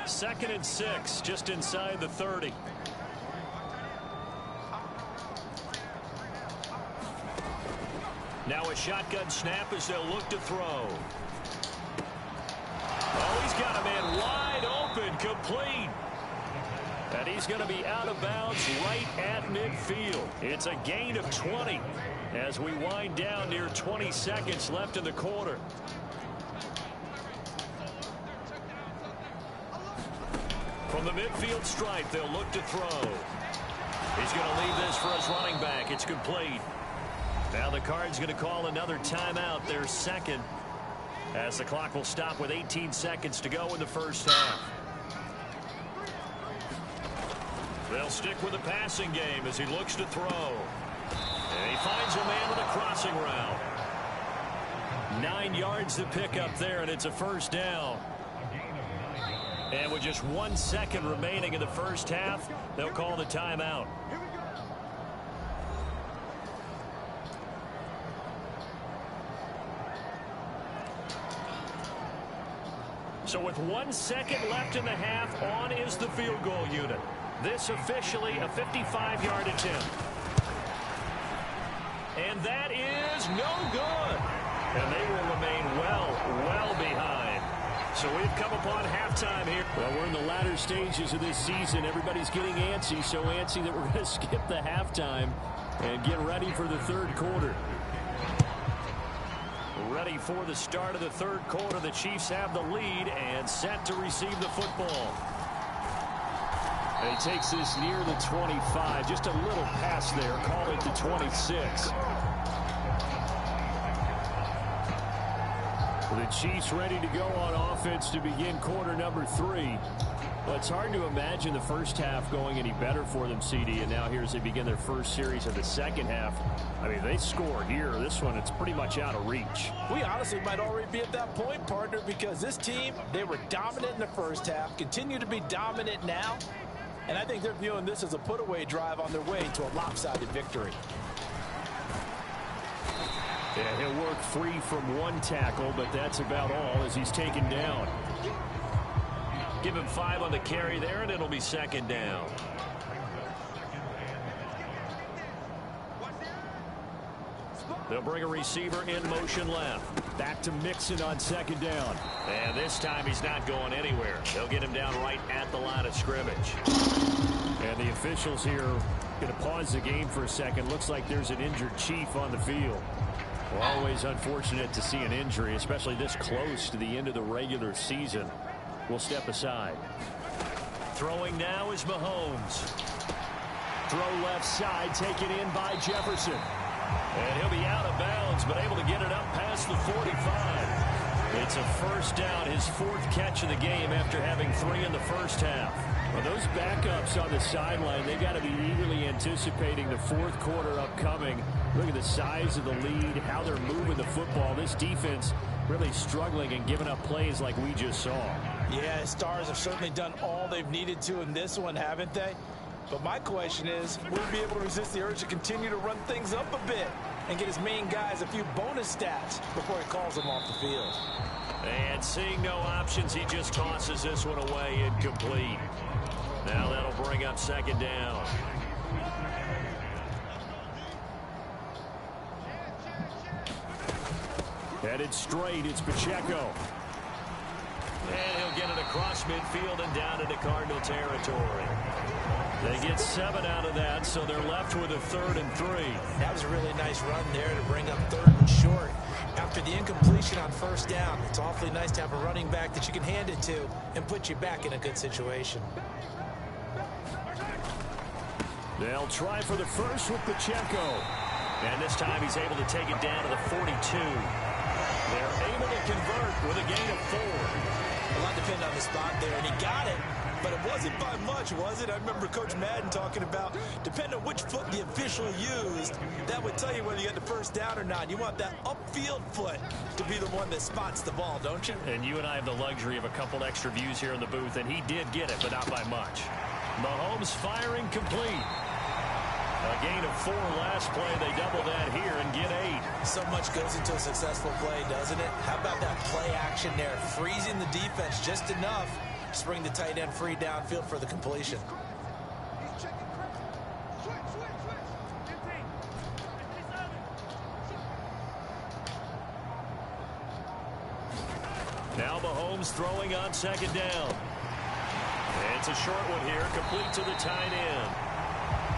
2nd and 6, just inside the 30. Now a shotgun snap as they'll look to throw. Oh, he's got a man wide open, complete. And he's going to be out of bounds right at midfield. It's a gain of 20 as we wind down near 20 seconds left in the quarter. From the midfield stripe, they'll look to throw. He's going to leave this for his running back. It's complete. Now the Cards going to call another timeout, their second, as the clock will stop with 18 seconds to go in the first half. They'll stick with the passing game as he looks to throw. And he finds a man on a crossing route. 9 yards to pick up there, and it's a first down. And with just 1 second remaining in the first half, they'll call the timeout. So with 1 second left in the half, on is the field goal unit. This officially a 55-yard attempt. And that is no good. And they will remain well behind. So we've come upon halftime here. Well, we're in the latter stages of this season. Everybody's getting antsy, so antsy that we're going to skip the halftime and get ready for the third quarter. Ready for the start of the third quarter. The Chiefs have the lead and set to receive the football. He takes this near the 25. Just a little pass there. Call it the 26. The Chiefs ready to go on offense to begin quarter number 3. Well, it's hard to imagine the first half going any better for them, CD, and now here as they begin their first series of the second half. I mean, they score here. This one, it's pretty much out of reach. We honestly might already be at that point, partner, because this team, they were dominant in the first half, continue to be dominant now, and I think they're viewing this as a put-away drive on their way to a lopsided victory. Yeah, he'll work free from 1 tackle, but that's about all as he's taken down. Give him 5 on the carry there, and it'll be second down. They'll bring a receiver in motion left. Back to Mixon on second down. And this time he's not going anywhere. They'll get him down right at the line of scrimmage. And the officials here going to pause the game for a second. Looks like there's an injured Chief on the field. Well, always unfortunate to see an injury, especially this close to the end of the regular season. We'll step aside. Throwing now is Mahomes. Throw left side, taken in by Jefferson. And he'll be out of bounds, but able to get it up past the 45. It's a first down, his 4th catch of the game after having 3 in the first half. Well, those backups on the sideline, they got to be eagerly anticipating the 4th quarter upcoming. Look at the size of the lead, how they're moving the football. This defense really struggling and giving up plays like we just saw. Yeah, Stars have certainly done all they've needed to in this one, haven't they? But my question is, will he be able to resist the urge to continue to run things up a bit and get his main guys a few bonus stats before he calls them off the field? And seeing no options, he just tosses this one away incomplete. Now that'll bring up second down. Headed straight, it's Pacheco. And he'll get it across midfield and down into Cardinal territory. They get 7 out of that, so they're left with a 3rd and 3. That was a really nice run there to bring up 3rd and short. After the incompletion on first down, it's awfully nice to have a running back that you can hand it to and put you back in a good situation. They'll try for the first with Pacheco. And this time he's able to take it down to the 42. They're able to convert with a gain of 4. A lot depended on the spot there, and he got it. But it wasn't by much, was it? I remember Coach Madden talking about, depending on which foot the official used, that would tell you whether you got the first down or not. You want that upfield foot to be the one that spots the ball, don't you? And you and I have the luxury of a couple extra views here in the booth, and he did get it, but not by much. Mahomes firing complete. A gain of 4 last play. They double that here and get 8. So much goes into a successful play, doesn't it? How about that play action there? Freezing the defense just enough to bring the tight end free downfield for the completion. Now Mahomes throwing on second down. It's a short one here, complete to the tight end.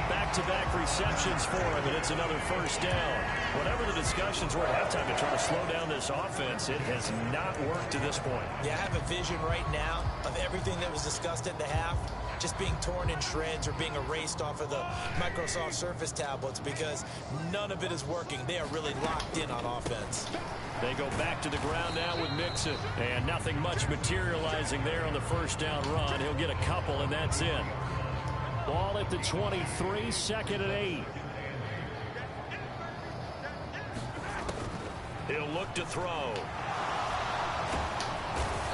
Back-to-back receptions for him, and it's another first down. Whatever the discussions were at halftime to try to slow down this offense, it has not worked to this point. Yeah, I have a vision right now of everything that was discussed at the half just being torn in shreds or being erased off of the Microsoft Surface tablets because none of it is working. They are really locked in on offense. They go back to the ground now with Mixon, and nothing much materializing there on the first down run. He'll get a couple, and that's it. Ball at the 23, second and 8. He'll look to throw.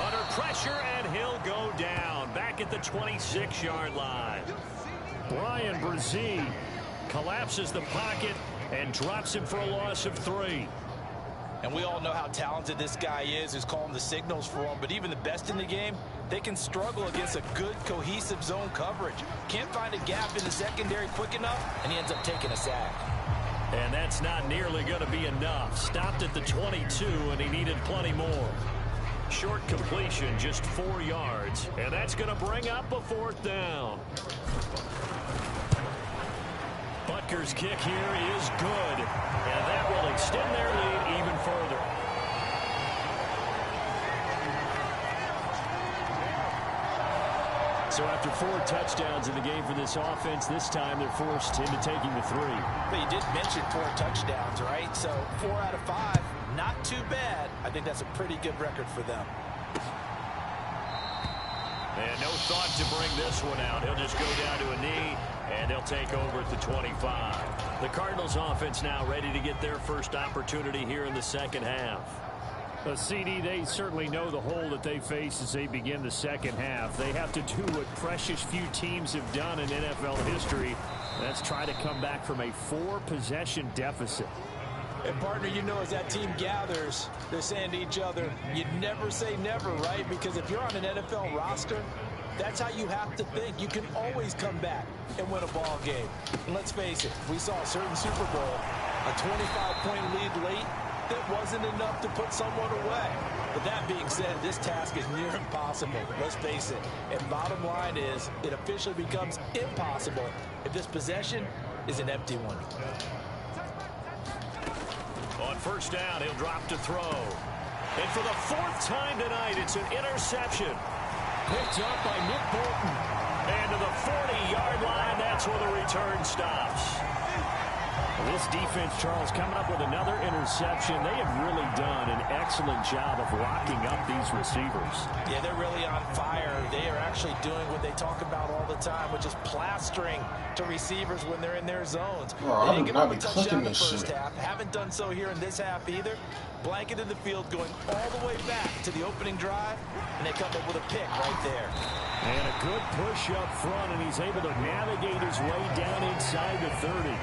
Under pressure, and he'll go down. Back at the 26-yard line. Brian Brzee collapses the pocket and drops him for a loss of 3. And we all know how talented this guy is who's calling the signals for him. But even the best in the game, they can struggle against a good, cohesive zone coverage. Can't find a gap in the secondary quick enough, and he ends up taking a sack. And that's not nearly going to be enough. Stopped at the 22, and he needed plenty more. Short completion, just 4 yards. And that's going to bring up a 4th down. Butker's kick here is good. And that will extend their lead even further. So after 4 touchdowns in the game for this offense, this time they're forced into taking the 3. But you did mention 4 touchdowns, right? So 4 out of 5, not too bad. I think that's a pretty good record for them. And no thought to bring this one out. He'll just go down to a knee, and they'll take over at the 25. The Cardinals offense now ready to get their first opportunity here in the second half. CD, they certainly know the hole that they face as they begin the second half. They have to do what precious few teams have done in NFL history. That's try to come back from a 4-possession deficit. And, partner, you know, as that team gathers, they're saying to each other, you never say never, right? Because if you're on an NFL roster, that's how you have to think. You can always come back and win a ball game. And let's face it, we saw a certain Super Bowl, a 25-point lead late, that wasn't enough to put someone away. But that being said, this task is near impossible. Let's face it. And bottom line is, it officially becomes impossible if this possession is an empty one. On first down, he'll drop to throw. And for the 4th time tonight, it's an interception. Picked up by Nick Bolton. And to the 40-yard line, that's where the return stops. This defense, Charles, coming up with another interception. They have really done an excellent job of locking up these receivers. Yeah, they're really on fire. They are actually doing what they talk about all the time, which is plastering to receivers when they're in their zones. Oh, they didn't get a touchdown in the this first shit. half. Haven't done so here in this half either. Blanketed the field, going all the way back to the opening drive, and they come up with a pick right there. And a good push up front, and he's able to navigate his way down inside the 30.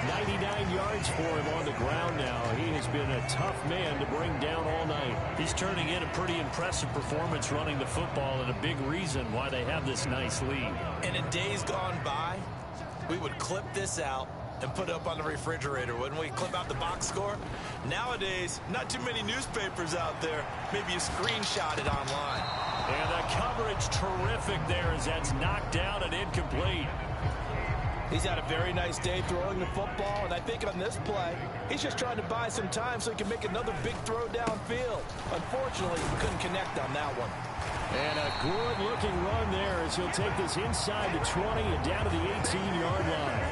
99 yards for him on the ground now. He has been a tough man to bring down all night. He's turning in a pretty impressive performance running the football, and a big reason why they have this nice lead. And in days gone by, we would clip this out and put it up on the refrigerator, wouldn't we? Clip out the box score. Nowadays, not too many newspapers out there. Maybe you screenshot it online. And the coverage terrific there as that's knocked down and incomplete. He's had a very nice day throwing the football, and I think on this play, he's just trying to buy some time so he can make another big throw downfield. Unfortunately, he couldn't connect on that one. And a good-looking run there as he'll take this inside the 20 and down to the 18-yard line.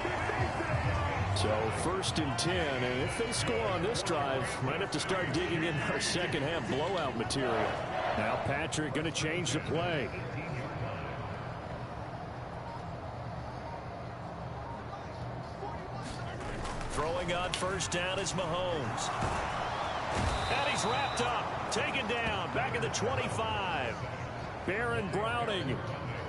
So 1st and 10, and if they score on this drive, might have to start digging in our second-half blowout material. Now Patrick going to change the play. Throwing on first down is Mahomes. And he's wrapped up, taken down, back at the 25. Baron Browning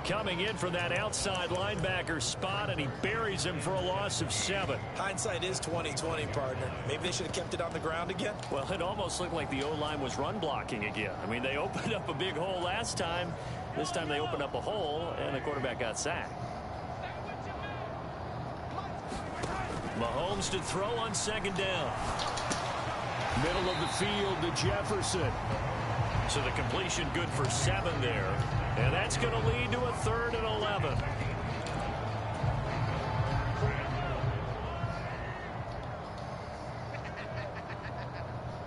coming in for that outside linebacker spot, and he buries him for a loss of 7. Hindsight is 20/20, partner. Maybe they should have kept it on the ground again. Well, it almost looked like the O-line was run blocking again. I mean, they opened up a big hole last time. This time they opened up a hole, and the quarterback got sacked. Mahomes to throw on second down. Middle of the field to Jefferson. So the completion good for 7 there. And that's going to lead to a 3rd and 11.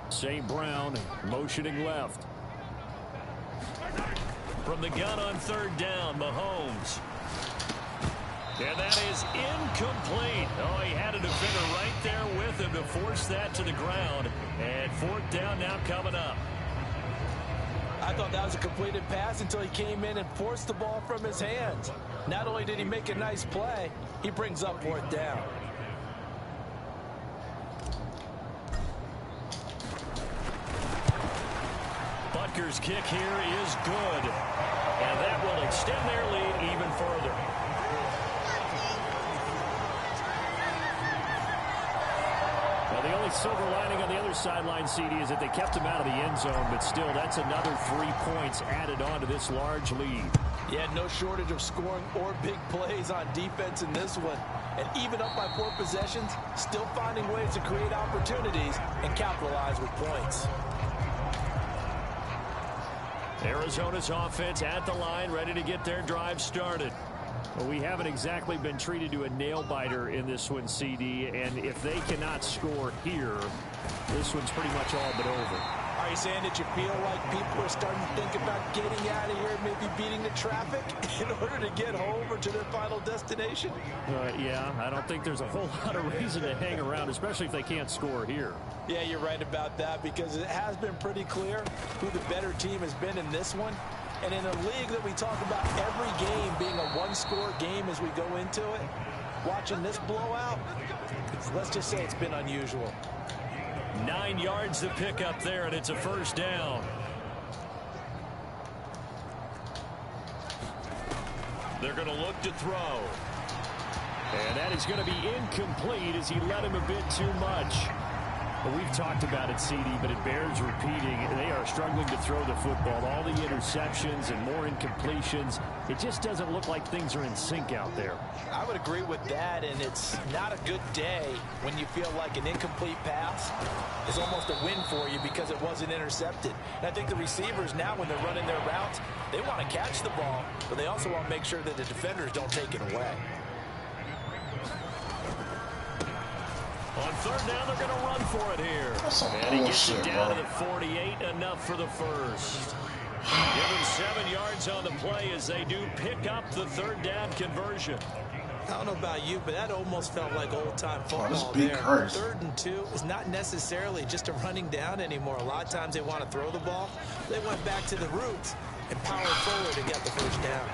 St. Brown motioning left. From the gun on 3rd down, Mahomes. And that is incomplete. Oh, he had a defender right there with him to force that to the ground. And 4th down now coming up. I thought that was a completed pass until he came in and forced the ball from his hands. Not only did he make a nice play, he brings up fourth down. Butker's kick here is good. And that will extend their lead even further. Well, the only silver lining on the other sideline, CD, is that they kept him out of the end zone, but still, that's another 3 points added on to this large lead. Yeah, no shortage of scoring or big plays on defense in this one. And even up by 4 possessions, still finding ways to create opportunities and capitalize with points. Arizona's offense at the line, ready to get their drive started. Well, we haven't exactly been treated to a nail-biter in this one, CD, and if they cannot score here, this one's pretty much all but over. Are you saying that you feel like people are starting to think about getting out of here, maybe beating the traffic in order to get home or to their final destination? Yeah, I don't think there's a whole lot of reason to hang around, especially if they can't score here. Yeah, you're right about that, because it has been pretty clear who the better team has been in this one. And in a league that we talk about every game being a one-score game as we go into it, watching this blowout, let's just say it's been unusual. 9 yards to pick up there, and it's a first down. They're going to look to throw. And that is going to be incomplete as he led him a bit too much. Well, we've talked about it, CD, but it bears repeating. They are struggling to throw the football. All the interceptions and more incompletions. It just doesn't look like things are in sync out there. I would agree with that, and it's not a good day when you feel like an incomplete pass is almost a win for you because it wasn't intercepted. And I think the receivers now, when they're running their routes, they want to catch the ball, but they also want to make sure that the defenders don't take it away. On third down, they're going to run for it here. That's some and he gets bullshit, it down bro. to the 48, enough for the first. Give him 7 yards on the play as they do pick up the third down conversion. I don't know about you, but that almost felt like old-time football this beat there. hurts. 3rd and 2 is not necessarily just a running down anymore. A lot of times they want to throw the ball. They went back to the roots and powered forward to get the first down.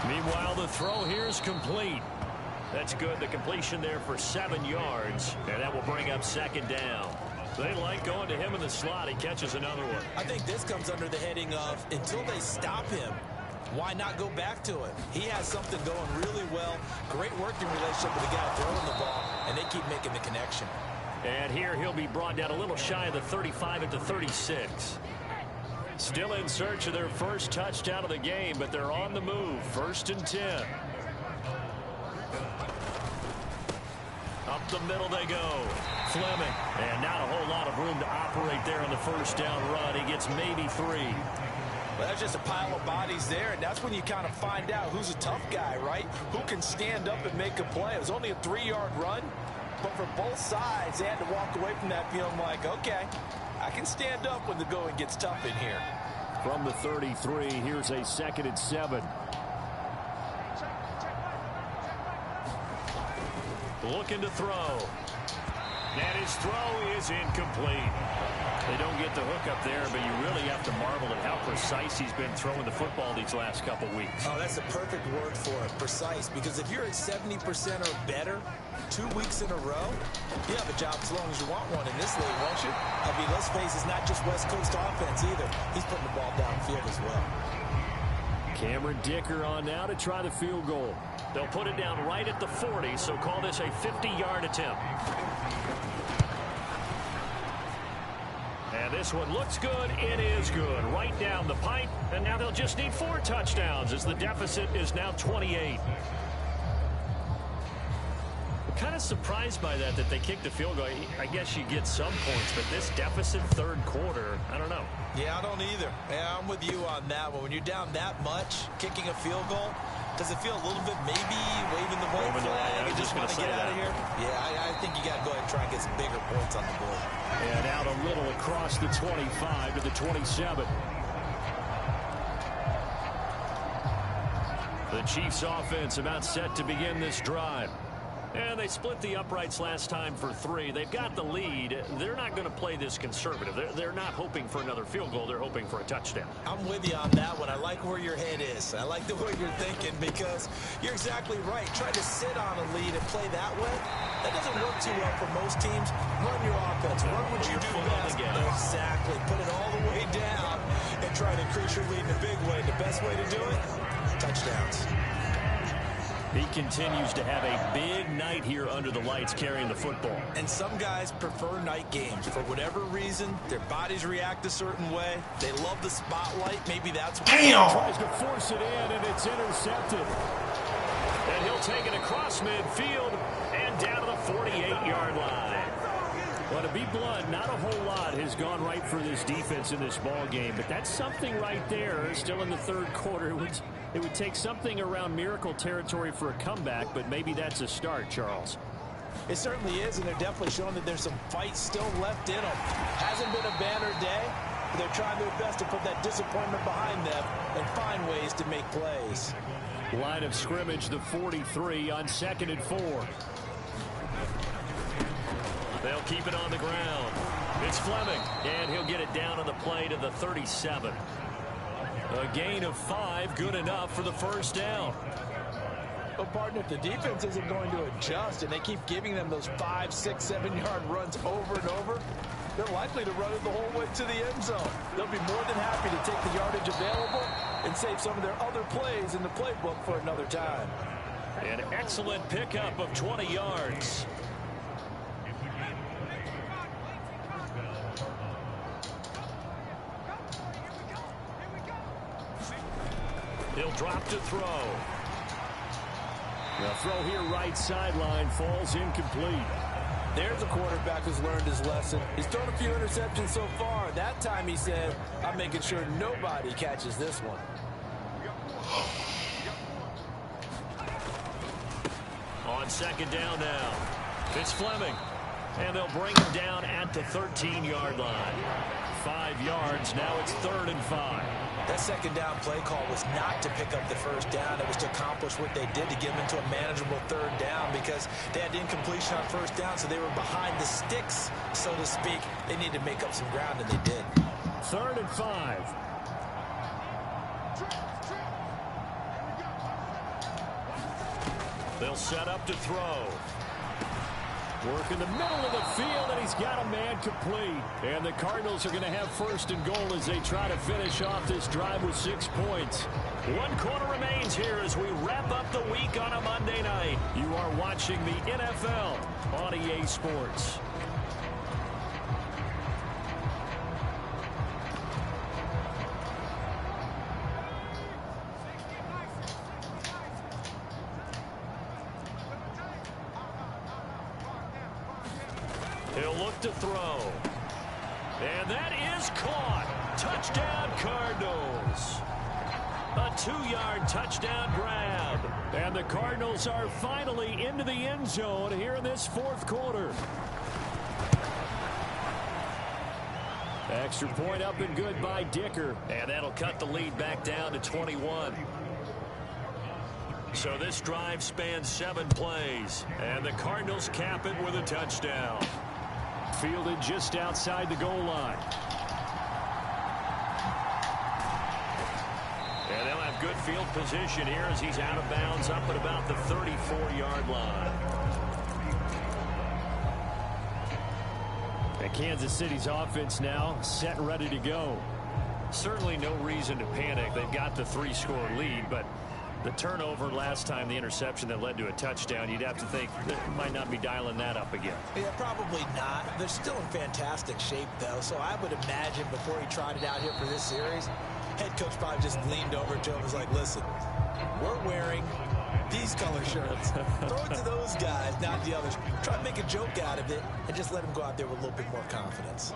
Meanwhile, the throw here is complete. That's good. The completion there for 7 yards, and that will bring up second down. They like going to him in the slot. He catches another one. I think this comes under the heading of until they stop him, why not go back to it? He has something going really well. Great working relationship with the guy throwing the ball, and they keep making the connection. And here he'll be brought down a little shy of the 35 at the 36. Still in search of their first touchdown of the game, but they're on the move. 1st and 10. Up the middle they go. Fleming. And not a whole lot of room to operate there on the first down run. He gets maybe 3. Well, that's just a pile of bodies there, and that's when you kind of find out who's a tough guy, right? Who can stand up and make a play. It was only a 3-yard run, but for both sides, they had to walk away from that feeling like, okay, I can stand up when the going gets tough in here. From the 33, here's a 2nd and 7. Looking to throw. And his throw is incomplete. They don't get the hook up there, but you really have to marvel at how precise he's been throwing the football these last couple weeks. Oh, that's the perfect word for it, precise, because if you're at 70% or better 2 weeks in a row, you have a job as long as you want one in this league, won't you? I mean, let's face it, it's not just West Coast offense either. He's putting the ball downfield as well. Cameron Dicker on now to try the field goal. They'll put it down right at the 40, so call this a 50-yard attempt. And this one looks good. It is good. Right down the pipe. And now they'll just need 4 touchdowns as the deficit is now 28. Kind of surprised by that they kicked the field goal. I guess you get some points, but this deficit 3rd quarter, I don't know. Yeah, I don't either. Yeah, I'm with you on that one. When you're down that much, kicking a field goal, does it feel a little bit maybe waving the white flag and just want to get out of here? Yeah, I think you got to go ahead and try and get some bigger points on the board. And out a little across the 25 to the 27. The Chiefs offense about set to begin this drive. And they split the uprights last time for 3. They've got the lead. They're not going to play this conservative. They're not hoping for another field goal. They're hoping for a touchdown. I'm with you on that one. I like where your head is. I like the way you're thinking because you're exactly right. Try to sit on a lead and play that way. That doesn't work too well for most teams. Run your offense. Run what you do best. Exactly. Put it all the way down and try to increase your lead in a big way. The best way to do it, touchdowns. He continues to have a big night here under the lights carrying the football. And some guys prefer night games. For whatever reason, their bodies react a certain way. They love the spotlight. Maybe that's why he tries to force it in, and it's intercepted. And he'll take it across midfield and down to the 48-yard line. Well, to be blunt, not a whole lot has gone right for this defense in this ball game, but that's something right there. Still in the third quarter. It would take something around miracle territory for a comeback, but maybe that's a start, Charles. It certainly is, and they're definitely showing that there's some fight still left in them. Hasn't been a banner day, but they're trying their best to put that disappointment behind them and find ways to make plays. Line of scrimmage, the 43 on 2nd and 4. They'll keep it on the ground. It's Fleming, and he'll get it down on the play to the 37. A gain of 5, good enough for the first down. Well, partner, if the defense isn't going to adjust and they keep giving them those 5, 6, 7-yard runs over and over, they're likely to run it the whole way to the end zone. They'll be more than happy to take the yardage available and save some of their other plays in the playbook for another time. An excellent pickup of 20 yards. He'll drop to throw. The throw here right sideline falls incomplete. There's a quarterback who's learned his lesson. He's thrown a few interceptions so far. That time he said, I'm making sure nobody catches this one. On 2nd down now. It's Fleming. And they'll bring him down at the 13-yard line. 5 yards. Now it's 3rd and 5. That 2nd down play call was not to pick up the first down. It was to accomplish what they did to get them into a manageable 3rd down because they had incompletion on 1st down, so they were behind the sticks, so to speak. They needed to make up some ground, and they did. 3rd and 5. They'll set up to throw. Work in the middle of the field, and he's got a man complete. And the Cardinals are going to have 1st and goal as they try to finish off this drive with 6 points. 1 quarter remains here as we wrap up the week on a Monday night. You are watching the NFL on EA Sports. He'll look to throw. And that is caught. Touchdown, Cardinals. A 2-yard touchdown grab. And the Cardinals are finally into the end zone here in this 4th quarter. Extra point up and good by Dicker. And that'll cut the lead back down to 21. So this drive spans 7 plays. And the Cardinals cap it with a touchdown. Fielded just outside the goal line. And they'll have good field position here as he's out of bounds up at about the 34-yard line. And Kansas City's offense now set and ready to go. Certainly no reason to panic. They've got the 3-score lead, but the turnover last time, the interception that led to a touchdown, you'd have to think they might not be dialing that up again. Yeah, probably not. They're still in fantastic shape, though, so I would imagine before he tried it out here for this series, head coach probably just leaned over to him and was like, listen, we're wearing these color shirts. Throw it to those guys, not the others. Try to make a joke out of it and just let them go out there with a little bit more confidence.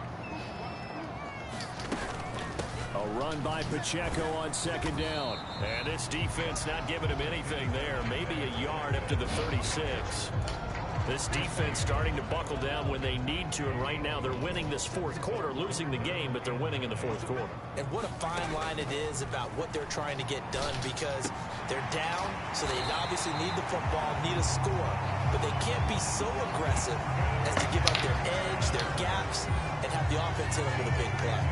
A run by Pacheco on 2nd down. And this defense not giving him anything there. Maybe a yard up to the 36. This defense starting to buckle down when they need to, and right now they're winning this fourth quarter, losing the game, but they're winning in the fourth quarter. And what a fine line it is about what they're trying to get done, because they're down, so they obviously need the football, need a score, but they can't be so aggressive as to give up their edge, their gaps, and have the offense hit them with a big play.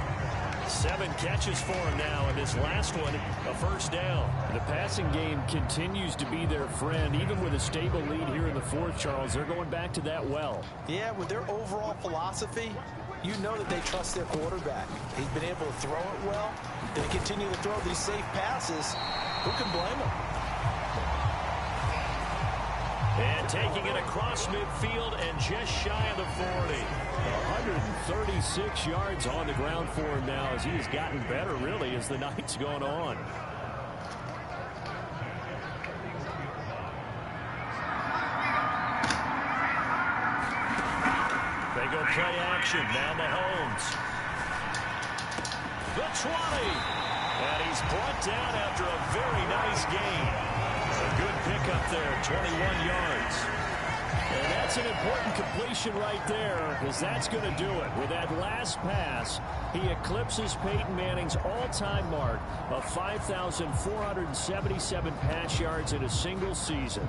7 catches for him now, and this last one, a first down. The passing game continues to be their friend. Even with a stable lead here in the fourth, Charles, they're going back to that well. Yeah, with their overall philosophy, you know that they trust their quarterback. He's been able to throw it well. They continue to throw these safe passes. Who can blame them? And taking it across midfield and just shy of the 40. 136 yards on the ground for him now as he has gotten better, really, as the night's gone on. They go play action. Now Mahomes. The 20. And he's brought down after a very nice gain. A good pickup there, 21 yards. And that's an important completion right there, because that's going to do it. With that last pass, he eclipses Peyton Manning's all-time mark of 5,477 pass yards in a single season.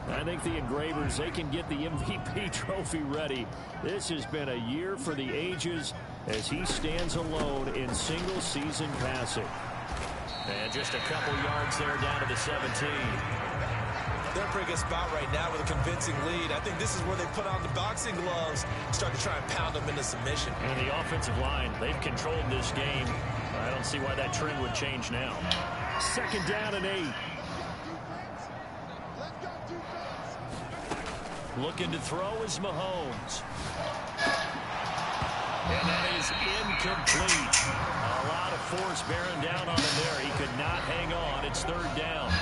I think the Engravers, they can get the MVP trophy ready. This has been a year for the ages as he stands alone in single-season passing. And just a couple yards there down to the 17. They're in a pretty good spot right now with a convincing lead. I think this is where they put on the boxing gloves, start to try and pound them into submission. And the offensive line, they've controlled this game. I don't see why that trend would change now. 2nd down and 8. Looking to throw is Mahomes. And that is incomplete. A lot of force bearing down on him there. He could not hang on. It's 3rd down.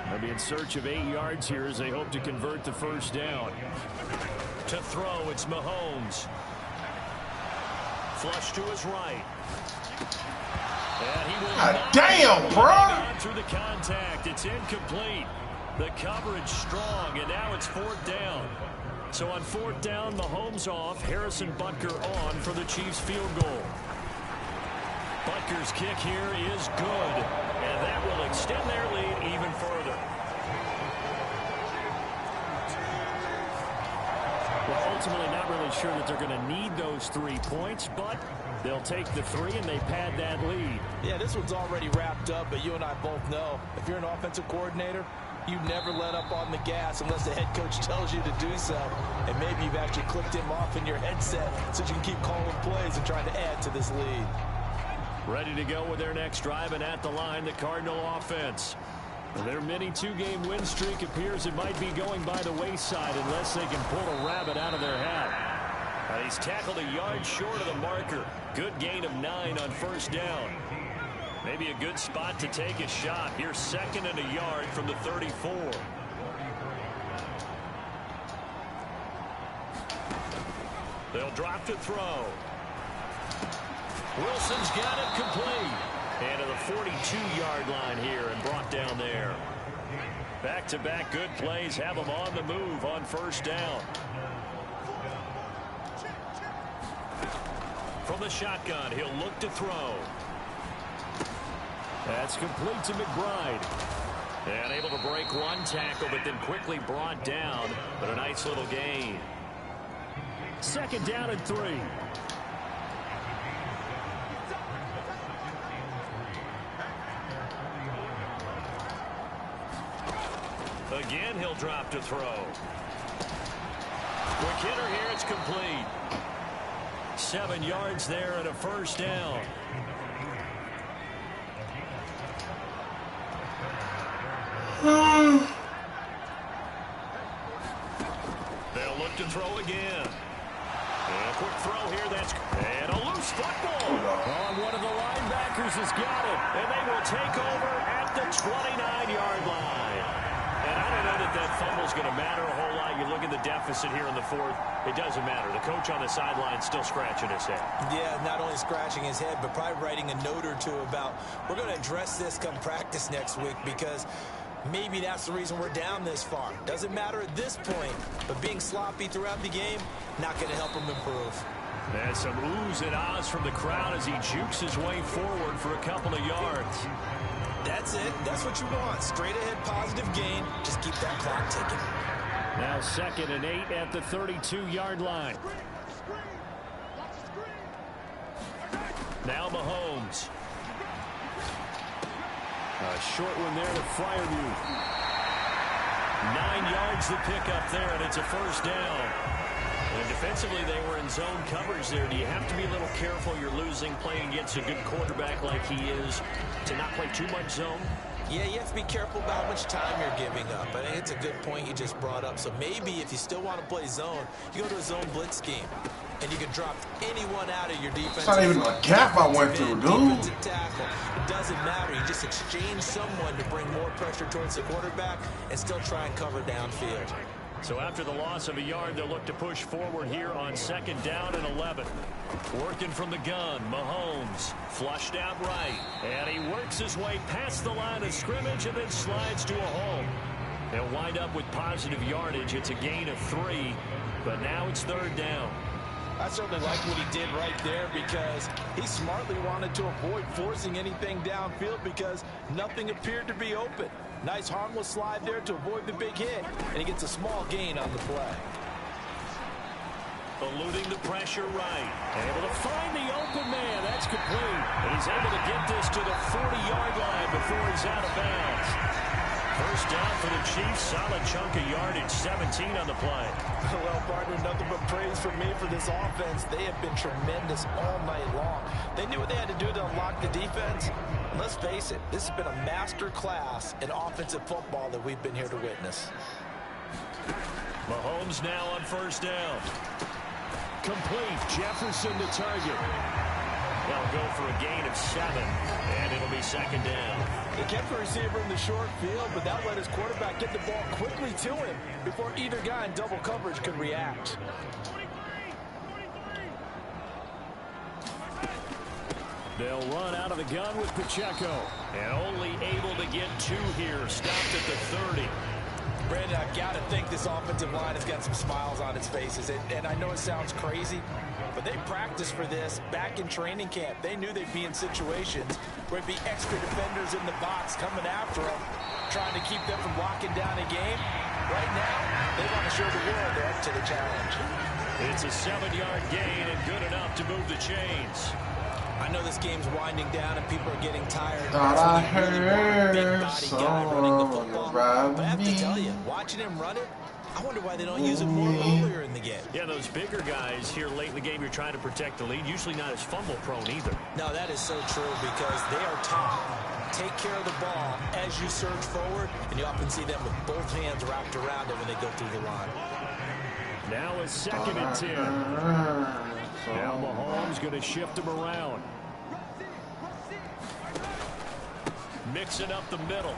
They'll be in search of 8 yards here as they hope to convert the first down. To throw, it's Mahomes. Flush to his right. And he will damn, bro! Through the contact. It's incomplete. The coverage strong, and now it's 4th down. So on 4th down, Mahomes off, Harrison Butker on for the Chiefs field goal. Butker's kick here is good, and that will extend their lead even further. Well, ultimately not really sure that they're going to need those 3 points, but they'll take the 3 and they pad that lead. Yeah, this one's already wrapped up, but you and I both know if you're an offensive coordinator, you never let up on the gas unless the head coach tells you to do so. And maybe you've actually clicked him off in your headset so you can keep calling plays and trying to add to this lead. Ready to go with their next drive, and at the line, the Cardinal offense. Their mini 2-game win streak appears it might be going by the wayside unless they can pull a rabbit out of their hat. He's tackled a yard short of the marker. Good gain of 9 on 1st down. Maybe a good spot to take a shot. Here's 2nd and a yard from the 34. They'll drop to throw. Wilson's got it complete. And to the 42-yard line here and brought down there. Back-to-back good plays have them on the move on 1st down. From the shotgun, he'll look to throw. That's complete to McBride. And able to break one tackle, but then quickly brought down. But a nice little gain. 2nd down and 3. Again, he'll drop to throw. Quick hitter here, it's complete. 7 yards there and a 1st down. They'll look to throw again. And a quick throw here, and a loose football. On one of the linebackers has got it, and they will take over at the 29-yard line. And I don't know that fumble's going to matter a whole lot. You look at the deficit here in the 4th, it doesn't matter. The coach on the sideline still scratching his head. Yeah, not only scratching his head, but probably writing a note or two about, we're going to address this come practice next week, because Maybe that's the reason we're down this far. Doesn't matter at this point, but being sloppy throughout the game, not going to help him improve. And some oohs and ahs from the crowd as he jukes his way forward for a couple of yards. That's it. That's what you want. Straight ahead positive gain. Just keep that clock ticking. Now 2nd and 8 at the 32-yard line. Now Mahomes. A short one there to Fryermuth. 9 yards to pick up there, and it's a first down. And defensively, they were in zone coverage there. Do you have to be a little careful? You're losing, playing against a good quarterback like he is, to not play too much zone? Yeah, you have to be careful about how much time you're giving up. I think it's a good point you just brought up. So maybe if you still want to play zone, you go to a zone blitz scheme. And you can drop anyone out of your defense. It's not even a gap I went through, dude. It doesn't matter. You just exchange someone to bring more pressure towards the quarterback and still try and cover downfield. So after the loss of a yard, they'll look to push forward here on 2nd down and 11. Working from the gun, Mahomes flushed out right. And he works his way past the line of scrimmage and then slides to a hole. They'll wind up with positive yardage. It's a gain of 3, but now it's 3rd down. I certainly like what he did right there because he smartly wanted to avoid forcing anything downfield because nothing appeared to be open. Nice harmless slide there to avoid the big hit, and he gets a small gain on the play. Eluding the pressure right. Able to find the open man. That's complete. And he's able to get this to the 40-yard line before he's out of bounds. First down for the Chiefs. Solid chunk of yardage. 17 on the play. Well, partner, nothing but praise from me for this offense. They have been tremendous all night long. They knew what they had to do to unlock the defense. Let's face it, this has been a master class in offensive football that we've been here to witness. Mahomes now on first down. Complete. Jefferson to target. They'll go for a gain of 7, and it'll be 2nd down. They kept the receiver in the short field, but that let his quarterback get the ball quickly to him before either guy in double coverage could react. They'll run out of the gun with Pacheco, and only able to get 2 here. Stopped at the 30. Brandon, I've got to think this offensive line has got some smiles on its faces. And I know it sounds crazy, but they practiced for this back in training camp. They knew they'd be in situations where it'd be extra defenders in the box coming after them, trying to keep them from locking down a game. Right now, they want to show the world they're up to the challenge. It's a 7-yard gain and good enough to move the chains. I know this game's winding down and people are getting tired. Thought I heard someone around but I have to me. tell you, watching him run it, I wonder why they don't use it more earlier in the game. Yeah, those bigger guys here late in the game, you're trying to protect the lead. Usually not as fumble prone either. No, that is so true because they are taught. Take care of the ball as you surge forward, and you often see them with both hands wrapped around it when they go through the line. Now a 2nd and 10. Now Mahomes going to shift him around. Mixing up the middle.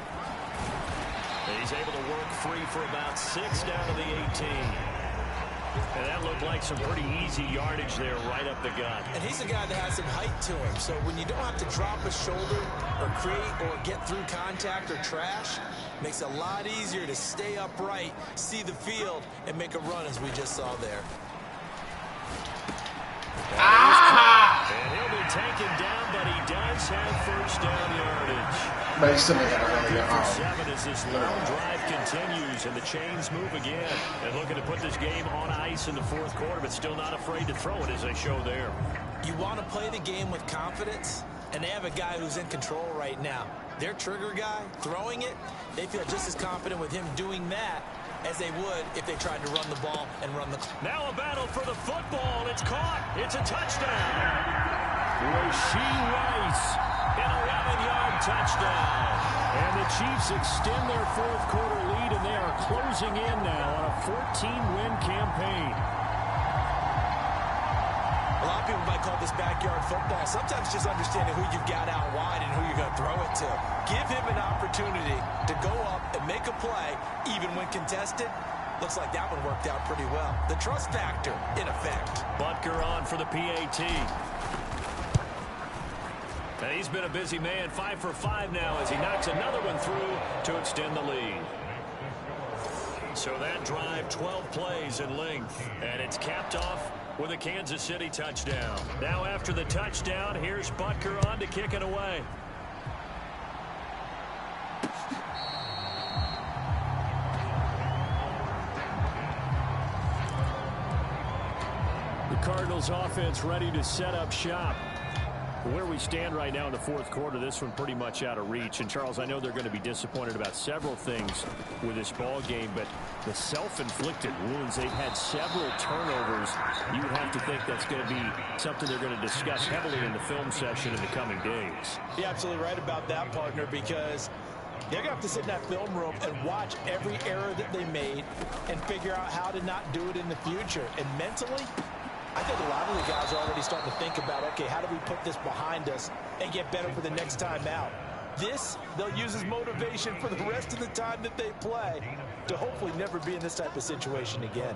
He's able to work free for about 6 down to the 18. And that looked like some pretty easy yardage there right up the gut. And he's a guy that has some height to him. So when you don't have to drop a shoulder or create or get through contact or trash, makes it a lot easier to stay upright, see the field, and make a run as we just saw there. And he'll be taken down, but he does have first down yardage. But he still ain't got a really good For arm. 7 as this long drive continues, and the chains move again. And looking to put this game on ice in the 4th quarter, but still not afraid to throw it as they show there. You want to play the game with confidence, and they have a guy who's in control right now. Their trigger guy, throwing it, they feel just as confident with him doing that as they would if they tried to run the ball and run the clock. Now a battle for the football. It's caught. It's a touchdown. Rashee Rice, an 11-yard touchdown. And the Chiefs extend their 4th quarter lead, and they are closing in now on a 14-win campaign. A lot of people might call this backyard football. Sometimes just understanding who you've got out wide and who you're going to throw it to. Give him an opportunity to go up and make a play, even when contested. Looks like that one worked out pretty well. The trust factor, in effect. Butker on for the PAT. And he's been a busy man, 5 for 5 now as he knocks another one through to extend the lead. So that drive, 12 plays in length, and it's capped off with a Kansas City touchdown. Now after the touchdown, here's Butker on to kick it away. The Cardinals offense ready to set up shop. Where we stand right now in the fourth quarter, this one pretty much out of reach. And, Charles, I know they're going to be disappointed about several things with this ball game, but the self-inflicted wounds, they've had several turnovers. You would have to think that's going to be something they're going to discuss heavily in the film session in the coming days. You're absolutely right about that, partner, because they're going to have to sit in that film room and watch every error that they made and figure out how to not do it in the future. And mentally, I think a lot of the guys are already starting to think about, okay, how do we put this behind us and get better for the next time out? This, they'll use as motivation for the rest of the time that they play to hopefully never be in this type of situation again.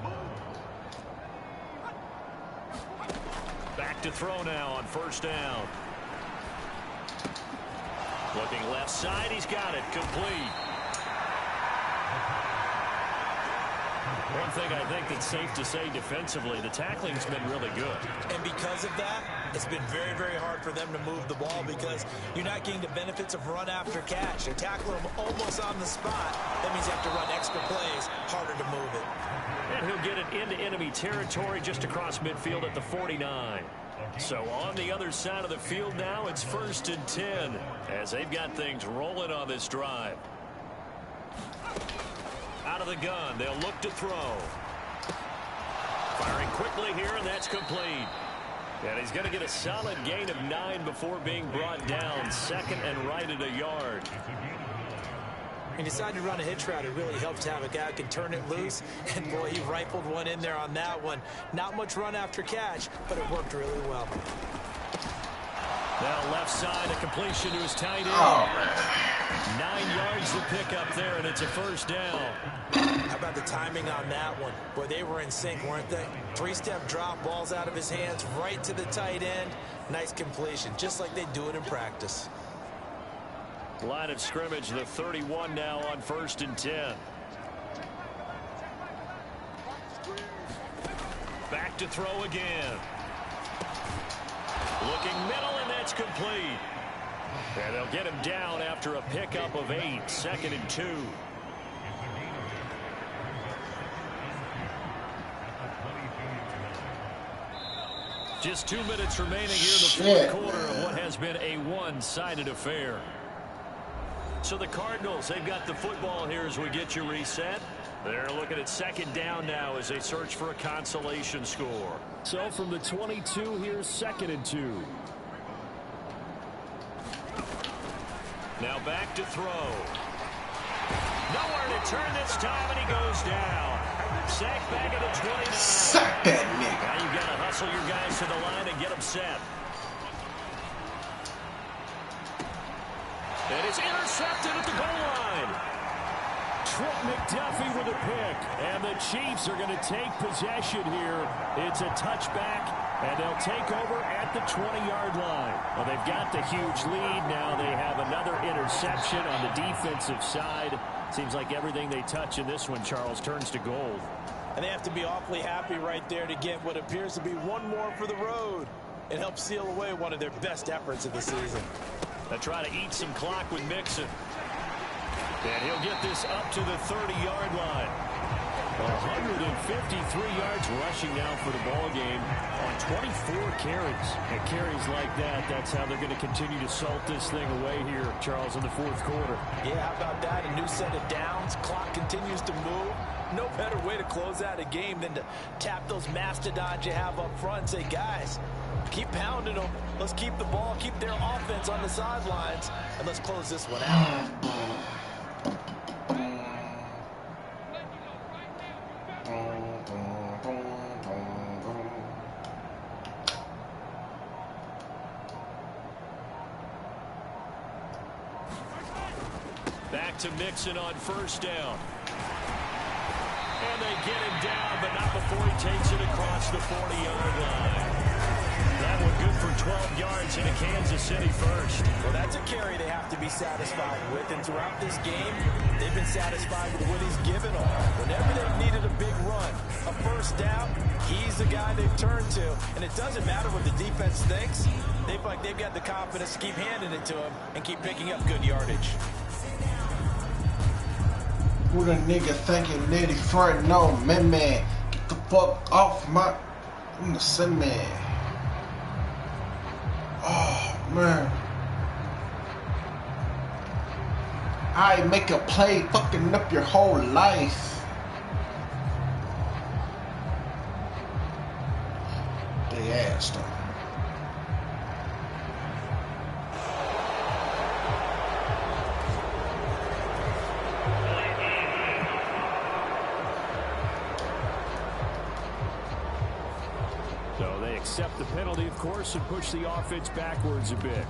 Back to throw now on first down. Looking left side, he's got it, complete. One thing I think that's safe to say defensively, the tackling's been really good. And because of that, it's been very, very hard for them to move the ball because you're not getting the benefits of run after catch. They're tackling them almost on the spot. That means you have to run extra plays, harder to move it. And he'll get it into enemy territory just across midfield at the 49. So on the other side of the field now, it's 1st and 10 as they've got things rolling on this drive. Out of the gun, they'll look to throw. Firing quickly here, and that's complete. And he's going to get a solid gain of 9 before being brought down. Second and right at a yard. He decided to run a hitch route. It really helps to have a guy who can turn it loose. And, boy, he rifled one in there on that one. Not much run after catch, but it worked really well. Now left side, a completion to his tight end. Oh, man. 9 yards to pick up there, and it's a first down. How about the timing on that one? Boy, they were in sync, weren't they? 3-step drop, balls out of his hands, right to the tight end. Nice completion, just like they do it in practice. Line of scrimmage, the 31 now on 1st and 10. Back to throw again. Looking middle, and that's complete. And they'll get him down after a pickup of 8. 2nd and 2. Just 2 minutes remaining here in the fourth quarter of what has been a one-sided affair. So the Cardinals, they've got the football here as we get you reset. They're looking at 2nd down now as they search for a consolation score. So from the 22, here's 2nd and 2. Now back to throw. Nowhere to turn this time, and he goes down. Sacked back at the 29. Sack that nigga. Now you've got to hustle your guys to the line and get them set. And it's intercepted at the goal line. Trent McDuffie with a pick. And the Chiefs are going to take possession here. It's a touchback, and they'll take over at the 20-yard line. Well, they've got the huge lead. Now they have another interception on the defensive side. Seems like everything they touch in this one, Charles, turns to gold. And they have to be awfully happy right there to get what appears to be one more for the road. It helps seal away one of their best efforts of the season. They'll try to eat some clock with Mixon. And he'll get this up to the 30-yard line. 153 yards rushing now for the ball game on 24 carries. And carries like that, that's how they're going to continue to salt this thing away here, Charles, in the fourth quarter. Yeah, how about that? A new set of downs. Clock continues to move. No better way to close out a game than to tap those mastodons you have up front and say, guys, keep pounding them. Let's keep the ball, keep their offense on the sidelines, and let's close this one out. Back to Mixon on first down. And they get him down, but not before he takes it across the 40-yard line. That one good for 12 yards into Kansas City first. Well, that's a carry they have to be satisfied with. And throughout this game, they've been satisfied with what he's given them. Whenever they've needed a big run, a first down, he's the guy they've turned to. And it doesn't matter what the defense thinks. They feel like they've got the confidence to keep handing it to him and keep picking up good yardage. Who the nigga thinking that he frontin' on me, man? Get the fuck off my... I'm the same man. Oh, man. I make a play fucking up your whole life. They asked him. So they accept the penalty, of course, and push the offense backwards a bit.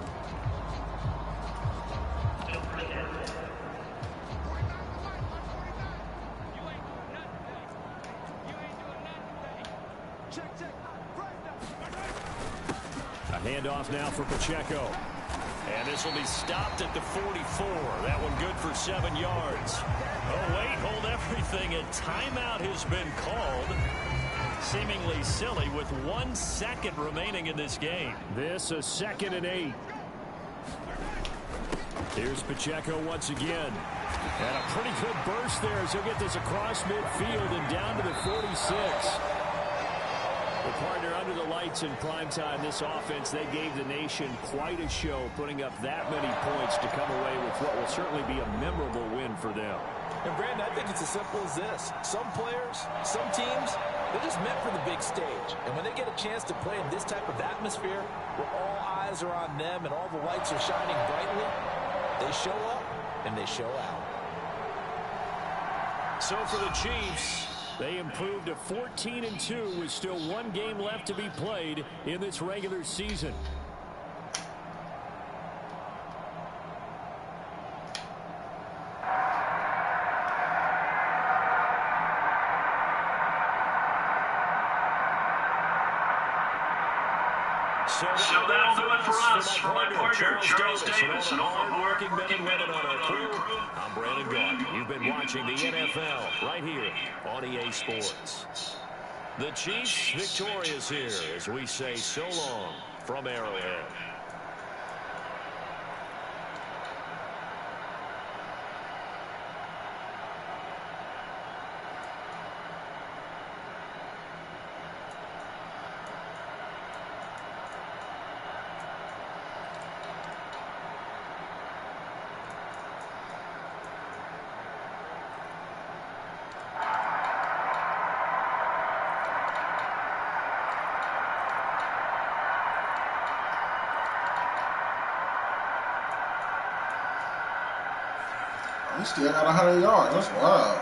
A handoff now for Pacheco. And this will be stopped at the 44. That one good for 7 yards. Oh, wait, hold everything. A timeout has been called. Seemingly silly with 1 second remaining in this game. This a 2nd and 8. Here's Pacheco once again. And a pretty good burst there as he'll get this across midfield and down to the 46. The partner under the lights in primetime, this offense, they gave the nation quite a show, putting up that many points to come away with what will certainly be a memorable win for them. And Brandon, I think it's as simple as this. Some players, some teams, they're just meant for the big stage. And when they get a chance to play in this type of atmosphere, where all eyes are on them and all the lights are shining brightly, they show up and they show out. So for the Chiefs, they improved to 14-2 with still 1 game left to be played in this regular season. So that'll do it for us. For my partner, Charles Davis, and all the hard-working men and women on our crew, I'm Brandon Gault. You've been watching the NFL right here on EA Sports. The Chiefs victorious here as we say so long from Arrowhead. He still got 100 yards. That's wild.